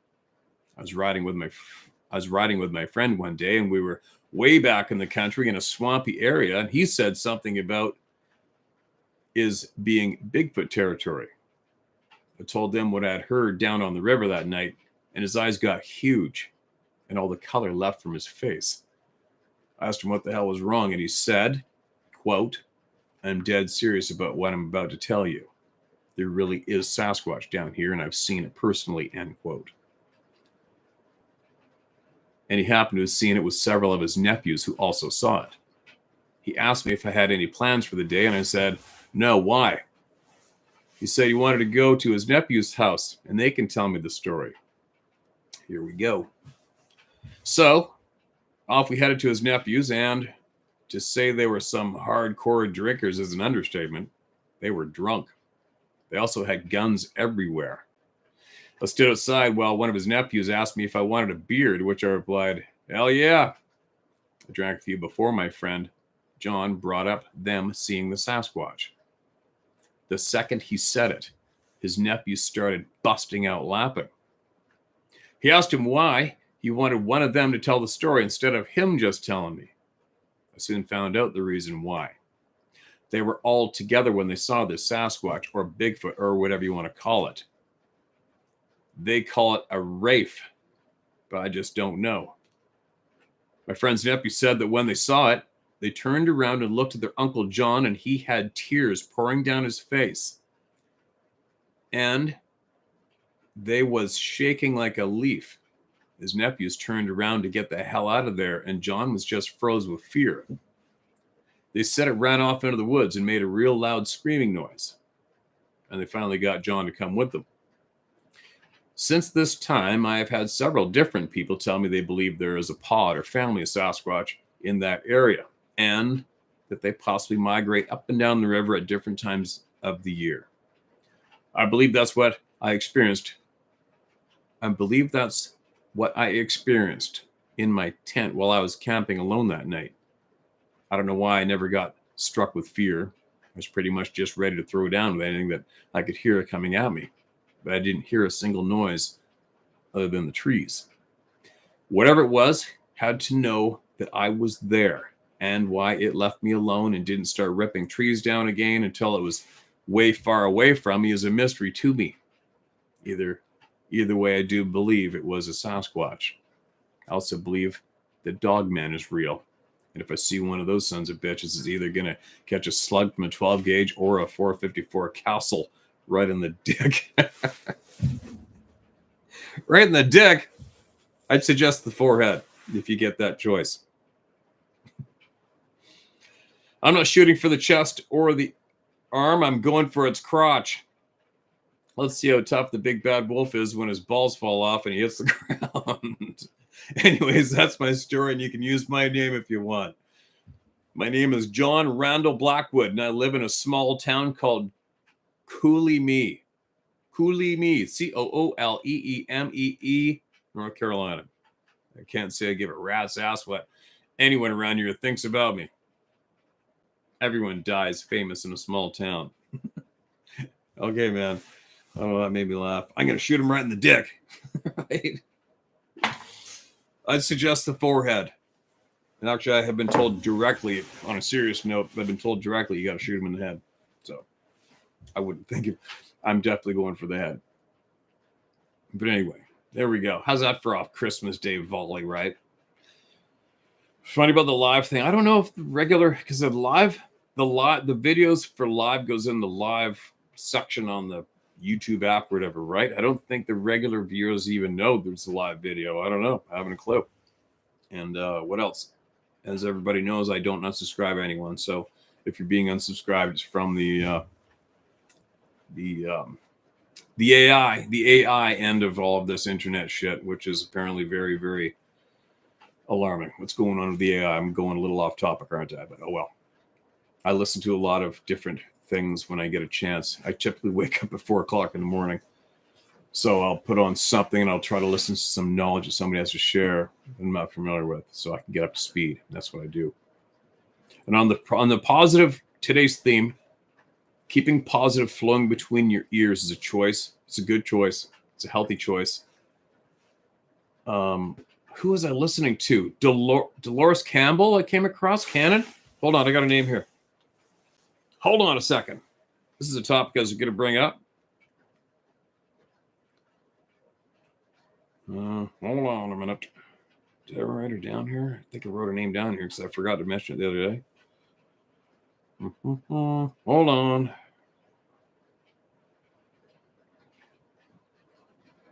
I was riding with my friend one day, and we were way back in the country in a swampy area, and he said something about is being Bigfoot territory. I told them what I had heard down on the river that night, and his eyes got huge, and all the color left from his face. I asked him what the hell was wrong, and he said, quote, "I'm dead serious about what I'm about to tell you. There really is Sasquatch down here, and I've seen it personally," end quote. And he happened to have seen it with several of his nephews who also saw it. He asked me if I had any plans for the day, and I said, "No, why?" He said he wanted to go to his nephew's house, and they can tell me the story. Here we go. So, off we headed to his nephew's, and To say they were some hardcore drinkers is an understatement. They were drunk. They also had guns everywhere. I stood outside while one of his nephews asked me if I wanted a beer, to which I replied, "Hell yeah." I drank a few before my friend John brought up them seeing the Sasquatch. The second he said it, his nephew started busting out laughing. He asked him why he wanted one of them to tell the story instead of him just telling me. I soon found out the reason why. They were all together when they saw this Sasquatch or Bigfoot or whatever you want to call it. They call it a wraith, but I just don't know. My friend's nephew said that when they saw it, they turned around and looked at their Uncle John, and he had tears pouring down his face. And they was shaking like a leaf. His nephews turned around to get the hell out of there, and John was just froze with fear. They said it ran off into the woods and made a real loud screaming noise. And they finally got John to come with them. Since this time, I have had several different people tell me they believe there is a pod or family of Sasquatch in that area, and that they possibly migrate up and down the river at different times of the year. I believe that's what I experienced. In my tent while I was camping alone that night. I don't know why I never got struck with fear. I was pretty much just ready to throw down with anything that I could hear coming at me. But I didn't hear a single noise other than the trees. Whatever it was, had to know that I was there, and why it left me alone and didn't start ripping trees down again until it was way far away from me is a mystery to me. Either way, I do believe it was a Sasquatch. I also believe that Dogman is real. And if I see one of those sons of bitches, it's either going to catch a slug from a 12 gauge or a 454 Castle right in the dick. Right in the dick. I'd suggest the forehead if you get that choice. I'm not shooting for the chest or the arm. I'm going for its crotch. Let's see how tough the big bad wolf is when his balls fall off and he hits the ground. Anyways, that's my story, and you can use my name if you want. My name is John Randall Blackwood, and I live in a small town called Cooley, Cooleemee, North Carolina. I can't say I give a rat's ass what anyone around here thinks about me. Everyone dies famous in a small town. Okay, man. I don't know, that made me laugh. I'm going to shoot him right in the dick. Right? I'd suggest the forehead. And actually, I have been told directly, on a serious note, I've been told directly you got to shoot him in the head. So I wouldn't think it. I'm definitely going for the head. But anyway, there we go. How's that for off Christmas Day volley, right? Funny about the live thing. I don't know if the regular, because the videos for live goes in the live section on the YouTube app or whatever, right? I don't think the regular viewers even know there's a live video. I don't know. I haven't a clue. And what else? As everybody knows, I don't unsubscribe anyone. So if you're being unsubscribed, it's from the AI end of all of this internet shit, which is apparently very, very alarming. What's going on with the AI? I'm going a little off topic, aren't I? But oh well. I listen to a lot of different things when I get a chance. I typically wake up at 4 o'clock in the morning. So I'll put on something and I'll try to listen to some knowledge that somebody has to share I'm not familiar with, so I can get up to speed. That's what I do. And on the positive, today's theme, keeping positive flowing between your ears is a choice. It's a good choice. It's a healthy choice. Who was I listening to? Dolores Campbell I came across. Cannon? Hold on, I got a name here. Hold on a second. This is a topic I was going to bring up. Hold on a minute. Did I write her down here? I think I wrote her name down here because I forgot to mention it the other day. Hold on.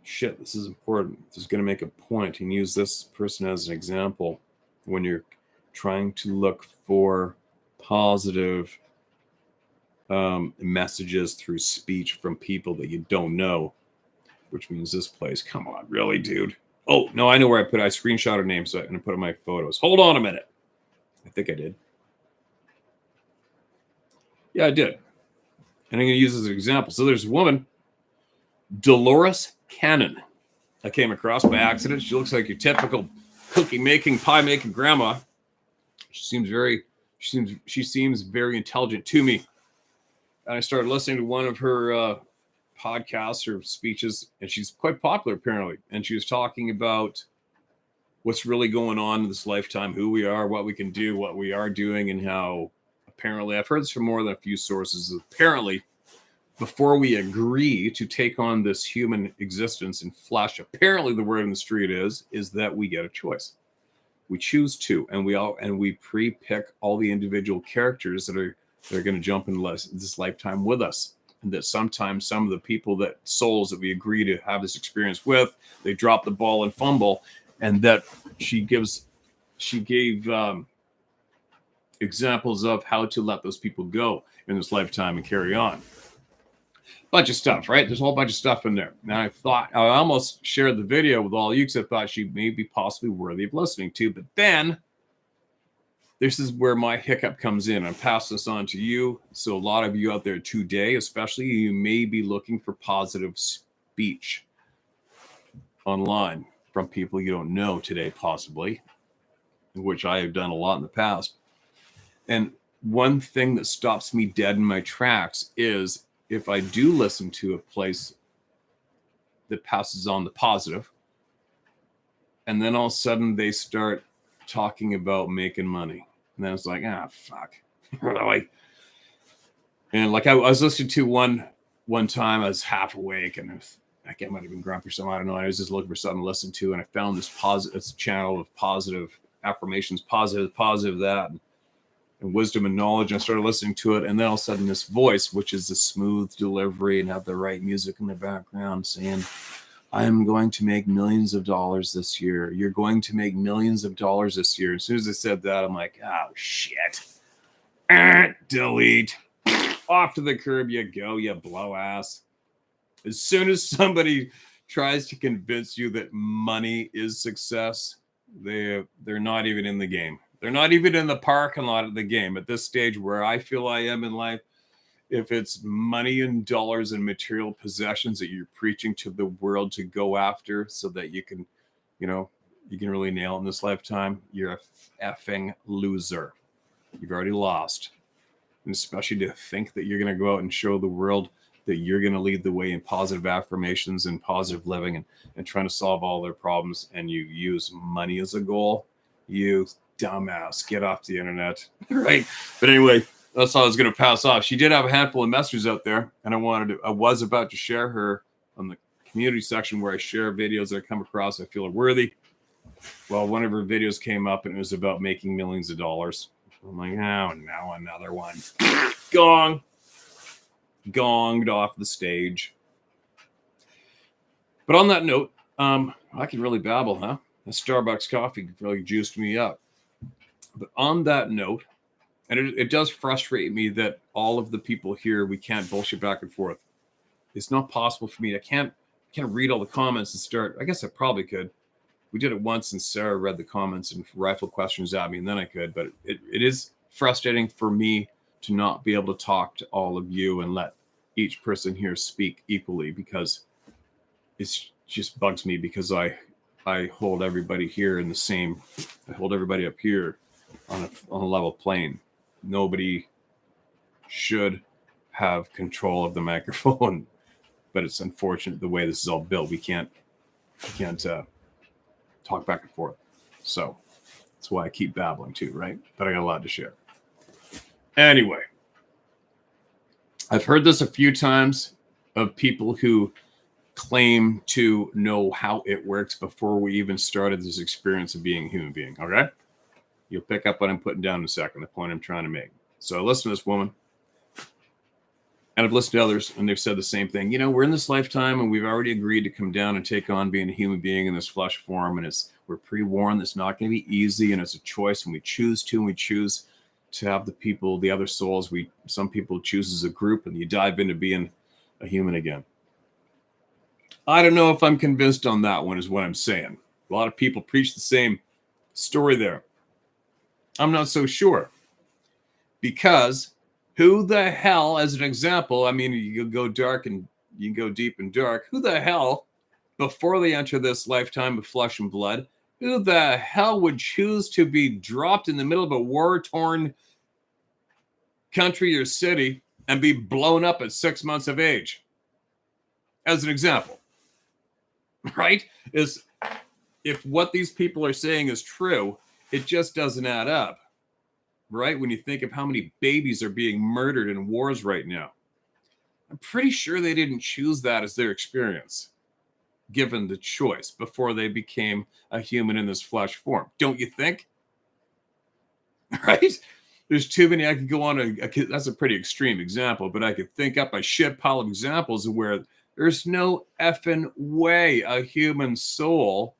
Shit, this is important. This is going to make a point. You can use this person as an example when you're trying to look for positive messages through speech from people that you don't know, which means this place. Come on, really, dude? Oh, no, I know where I screenshot her name, so I'm going to put in my photos. Hold on a minute. I think I did. Yeah, I did. And I'm going to use this as an example. So there's a woman, Dolores Cannon, I came across by accident. She looks like your typical cookie making, pie making grandma. She seems very intelligent to me. And I started listening to one of her podcasts or speeches, and she's quite popular apparently. And she was talking about what's really going on in this lifetime, who we are, what we can do, what we are doing, and how apparently, I've heard this from more than a few sources, apparently before we agree to take on this human existence in flesh, apparently the word in the street is that we get a choice. We choose to, and we pre-pick all the individual characters that are going to jump in this lifetime with us. And that sometimes some of the people, that souls that we agree to have this experience with, they drop the ball and fumble, and that she gave examples of how to let those people go in this lifetime and carry on. Bunch of stuff, right? There's a whole bunch of stuff in there. And I thought, I almost shared the video with all you because I thought she may be possibly worthy of listening to. But then this is where my hiccup comes in. I'm passing this on to you. So a lot of you out there today, especially, you may be looking for positive speech online from people you don't know today, possibly, which I have done a lot in the past. And one thing that stops me dead in my tracks is if I do listen to a place that passes on the positive, and then all of a sudden they start talking about making money. And then it's like, fuck. Really? And like I was listening to one time, I was half awake, and I might have been grumpy or something. I don't know. I was just looking for something to listen to, and I found this channel of positive affirmations, positive that, and wisdom and knowledge. And I started listening to it, and then all of a sudden this voice, which is the smooth delivery and have the right music in the background, saying, I am going to make millions of dollars this year. You're going to make millions of dollars this year. As soon as I said that, I'm like, oh, shit. Delete. Off to the curb you go, you blow ass. As soon as somebody tries to convince you that money is success, they're not even in the game. They're not even in the parking lot of the game. At this stage where I feel I am in life, if it's money and dollars and material possessions that you're preaching to the world to go after so that you can really nail it in this lifetime, you're a effing loser. You've already lost. And especially to think that you're going to go out and show the world that you're going to lead the way in positive affirmations and positive living and trying to solve all their problems, and you use money as a goal, you dumbass, get off the internet. Right? But anyway, that's how I was going to pass off. She did have a handful of messages out there, and I was about to share her on the community section where I share videos that I come across I feel are worthy. Well, one of her videos came up, and it was about making millions of dollars. I'm like, oh, now another one. Gonged off the stage. But on that note, I can really babble, huh? A Starbucks coffee really juiced me up. But on that note, and it does frustrate me that all of the people here, we can't bullshit back and forth. It's not possible for me. I can't read all the comments and start. I guess I probably could. We did it once, and Sarah read the comments and rifled questions at me, and then I could. But it is frustrating for me to not be able to talk to all of you and let each person here speak equally, because it just bugs me, because I hold everybody here in the same. I hold everybody up here on a level plane. Nobody should have control of the microphone, but it's unfortunate the way this is all built. We can't talk back and forth. So that's why I keep babbling too, right? But I got a lot to share. Anyway, I've heard this a few times of people who claim to know how it works before we even started this experience of being a human being. Okay? You'll pick up what I'm putting down in a second, the point I'm trying to make. So I listened to this woman, and I've listened to others, and they've said the same thing. We're in this lifetime, and we've already agreed to come down and take on being a human being in this flesh form, and we're pre-warned it's not going to be easy, and it's a choice, and we choose to have the other souls. Some people choose as a group, and you dive into being a human again. I don't know if I'm convinced on that one, is what I'm saying. A lot of people preach the same story there. I'm not so sure, because Who the hell, as an example, I mean, you go dark and you can go deep and dark. Who the hell, before they enter this lifetime of flesh and blood, who the hell would choose to be dropped in the middle of a war-torn country or city and be blown up at 6 months of age? As an example, right? Is if what these people are saying is true, it just doesn't add up, right? When you think of how many babies are being murdered in wars right now, I'm pretty sure they didn't choose that as their experience, given the choice before they became a human in this flesh form. Don't you think? Right? There's too many. I could go on. That's a pretty extreme example, but I could think up a shit pile of examples of where there's no effing way a human soul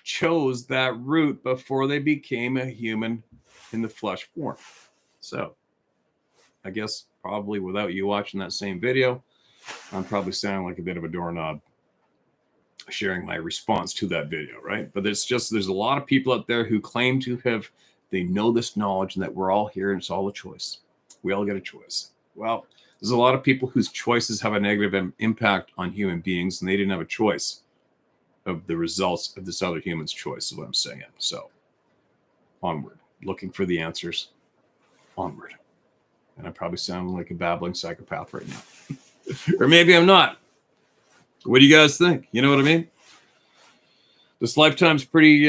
chose that route before they became a human in the flesh form. So I guess probably without you watching that same video, I'm probably sounding like a bit of a doorknob sharing my response to that video, right? But there's a lot of people out there who claim to have, they know this knowledge and that we're all here and it's all a choice. We all get a choice. Well, there's a lot of people whose choices have a negative impact on human beings and they didn't have a choice of the results of this other human's choice, is what I'm saying. So onward, looking for the answers, onward. And I probably sound like a babbling psychopath right now. Or maybe I'm not. What do you guys think? You know what I mean? This lifetime's pretty,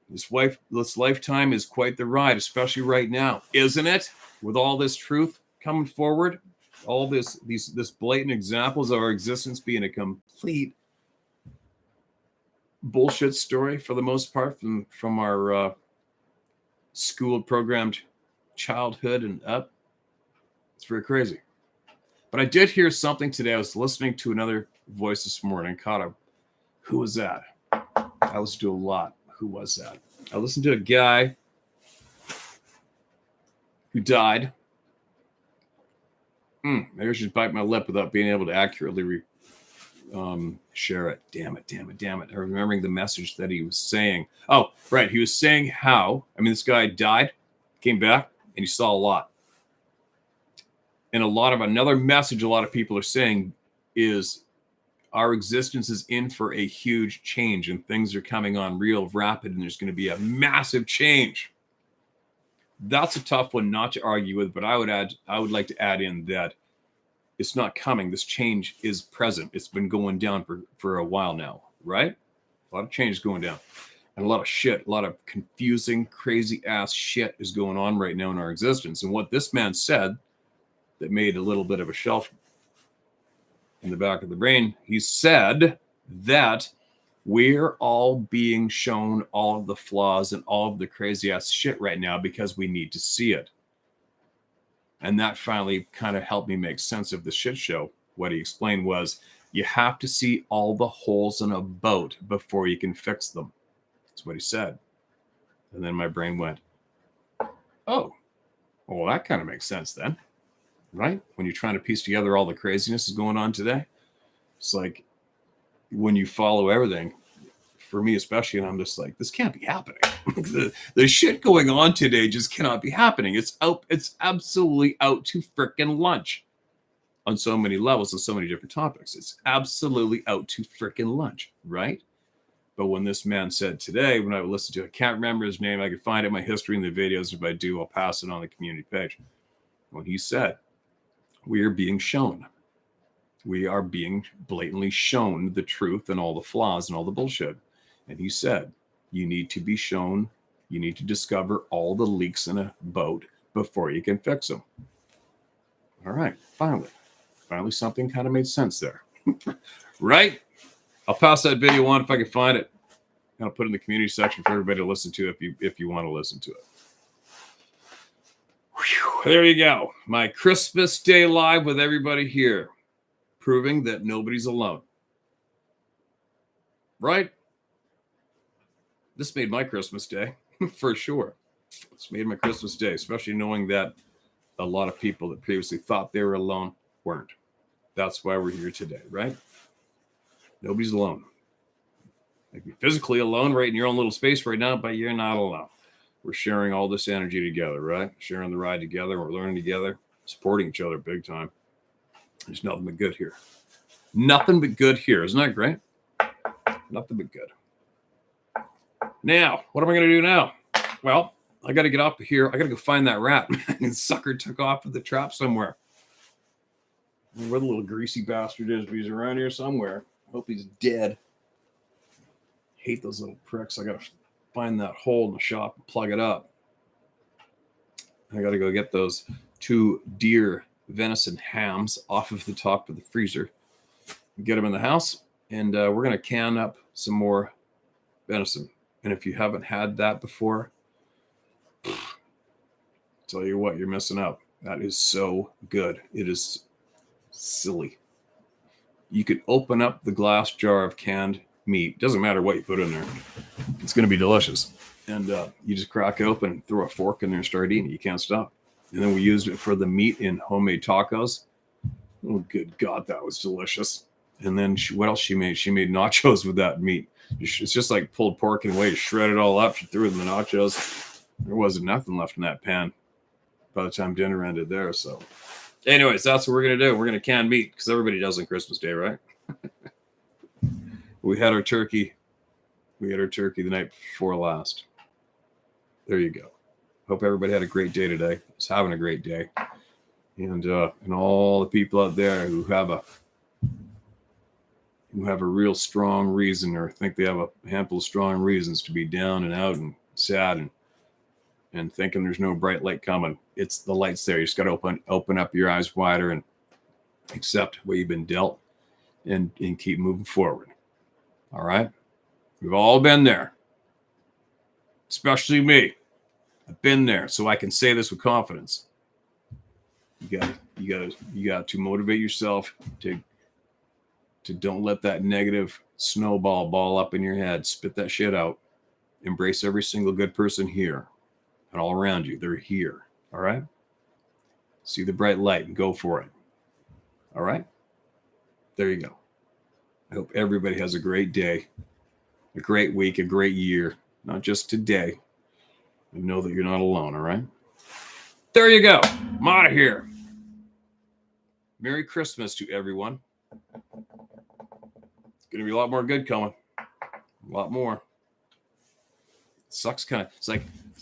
this lifetime is quite the ride, especially right now, isn't it? With all this truth coming forward, all this blatant examples of our existence being a complete bullshit story for the most part from our school programmed childhood and up. It's very crazy. But I did hear something today. I was listening to another voice this morning. Who was that? I listened to a lot. Who was that? I listened to a guy who died. Maybe I should bite my lip without being able to accurately share it. Damn it. I'm remembering the message that he was saying. Oh, right. He was saying how, this guy died, came back, and he saw a lot. And another message a lot of people are saying is our existence is in for a huge change and things are coming on real rapid and there's going to be a massive change. That's a tough one not to argue with, but I would like to add in that it's not coming. This change is present. It's been going down for a while now, right? A lot of change is going down. And a lot of shit, a lot of confusing, crazy ass shit is going on right now in our existence. And what this man said that made a little bit of a shelf in the back of the brain, he said that we're all being shown all of the flaws and all of the crazy ass shit right now because we need to see it. And that finally kind of helped me make sense of the shit show. What he explained was you have to see all the holes in a boat before you can fix them. That's what he said. And then my brain went, oh, well, that kind of makes sense then. Right? When you're trying to piece together all the craziness that's going on today, it's like when you follow everything, for me especially, and I'm just like, this can't be happening. the shit going on today just cannot be happening. It's absolutely out to frickin' lunch on so many levels and so many different topics. It's absolutely out to frickin' lunch, right? But when this man said today, when I listened to it, I can't remember his name. I could find it in my history in the videos. If I do, I'll pass it on the community page. When he said, we are being shown. We are being blatantly shown the truth and all the flaws and all the bullshit. And he said, you need to be shown, you need to discover all the leaks in a boat before you can fix them. All right, finally something kind of made sense there. Right? I'll pass that video on if I can find it. I'll put it in the community section for everybody to listen to if you want to listen to it. Whew, there you go. My Christmas Day live with everybody here, proving that nobody's alone. Right? This made my Christmas Day, for sure. It's made my Christmas Day, especially knowing that a lot of people that previously thought they were alone weren't. That's why we're here today, right? Nobody's alone. Like you're physically alone right in your own little space right now, but you're not alone. we're sharing all this energy together, right? Sharing the ride together. We're learning together, supporting each other big time. There's nothing but good here. Nothing but good here. Isn't that great? Nothing but good. Now, what am I going to do now? Well, I got to get up here. I got to go find that rat. And sucker took off with the trap somewhere. Where the little greasy bastard is, but he's around here somewhere. Hope he's dead. Hate those little pricks. I got to find that hole in the shop and plug it up. I got to go get those 2 deer venison hams off of the top of the freezer. Get them in the house, and we're going to can up some more venison. And if you haven't had that before, tell you what, you're missing out. That is so good. It is silly. You could open up the glass jar of canned meat. Doesn't matter what you put in there. It's going to be delicious. And you just crack it open and throw a fork in there and start eating. You can't stop. And then we used it for the meat in homemade tacos. Oh, good God, that was delicious. And then what else she made? She made nachos with that meat. It's just like pulled pork and away, shred it all up. She threw it in the nachos. There wasn't nothing left in that pan by the time dinner ended there. So anyways, that's what we're going to do. We're going to can meat because everybody does on Christmas Day, right? We had our turkey. We had our turkey the night before last. There you go. Hope everybody had a great day today. It's having a great day. And all the people out there who have a real strong reason, or think they have a handful of strong reasons to be down and out and sad and thinking there's no bright light coming. It's the light's there. You just got to open up your eyes wider and accept what you've been dealt and keep moving forward. All right? We've all been there. Especially me. I've been there, so I can say this with confidence. You got to motivate yourself to don't let that negative snowball ball up in your head. Spit that shit out. Embrace every single good person here and all around you. They're here. All right? See the bright light and go for it. All right? There you go. I hope everybody has a great day, a great week, a great year. Not just today. And know that you're not alone, all right? There you go. I'm out of here. Merry Christmas to everyone. It's going to be a lot more good coming. A lot more. Sucks kind of. It's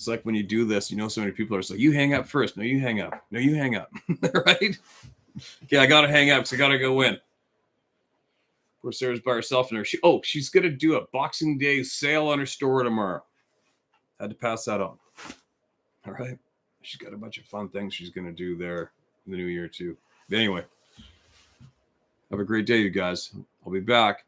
like when you do this, so many people are like, you hang up first. No, you hang up. No, you hang up. Right? Okay, I got to hang up because I got to go in. Poor Sarah's by herself in there. She's going to do a Boxing Day sale on her store tomorrow. Had to pass that on. All right. She's got a bunch of fun things she's going to do there in the new year too. But anyway, have a great day, you guys. I'll be back.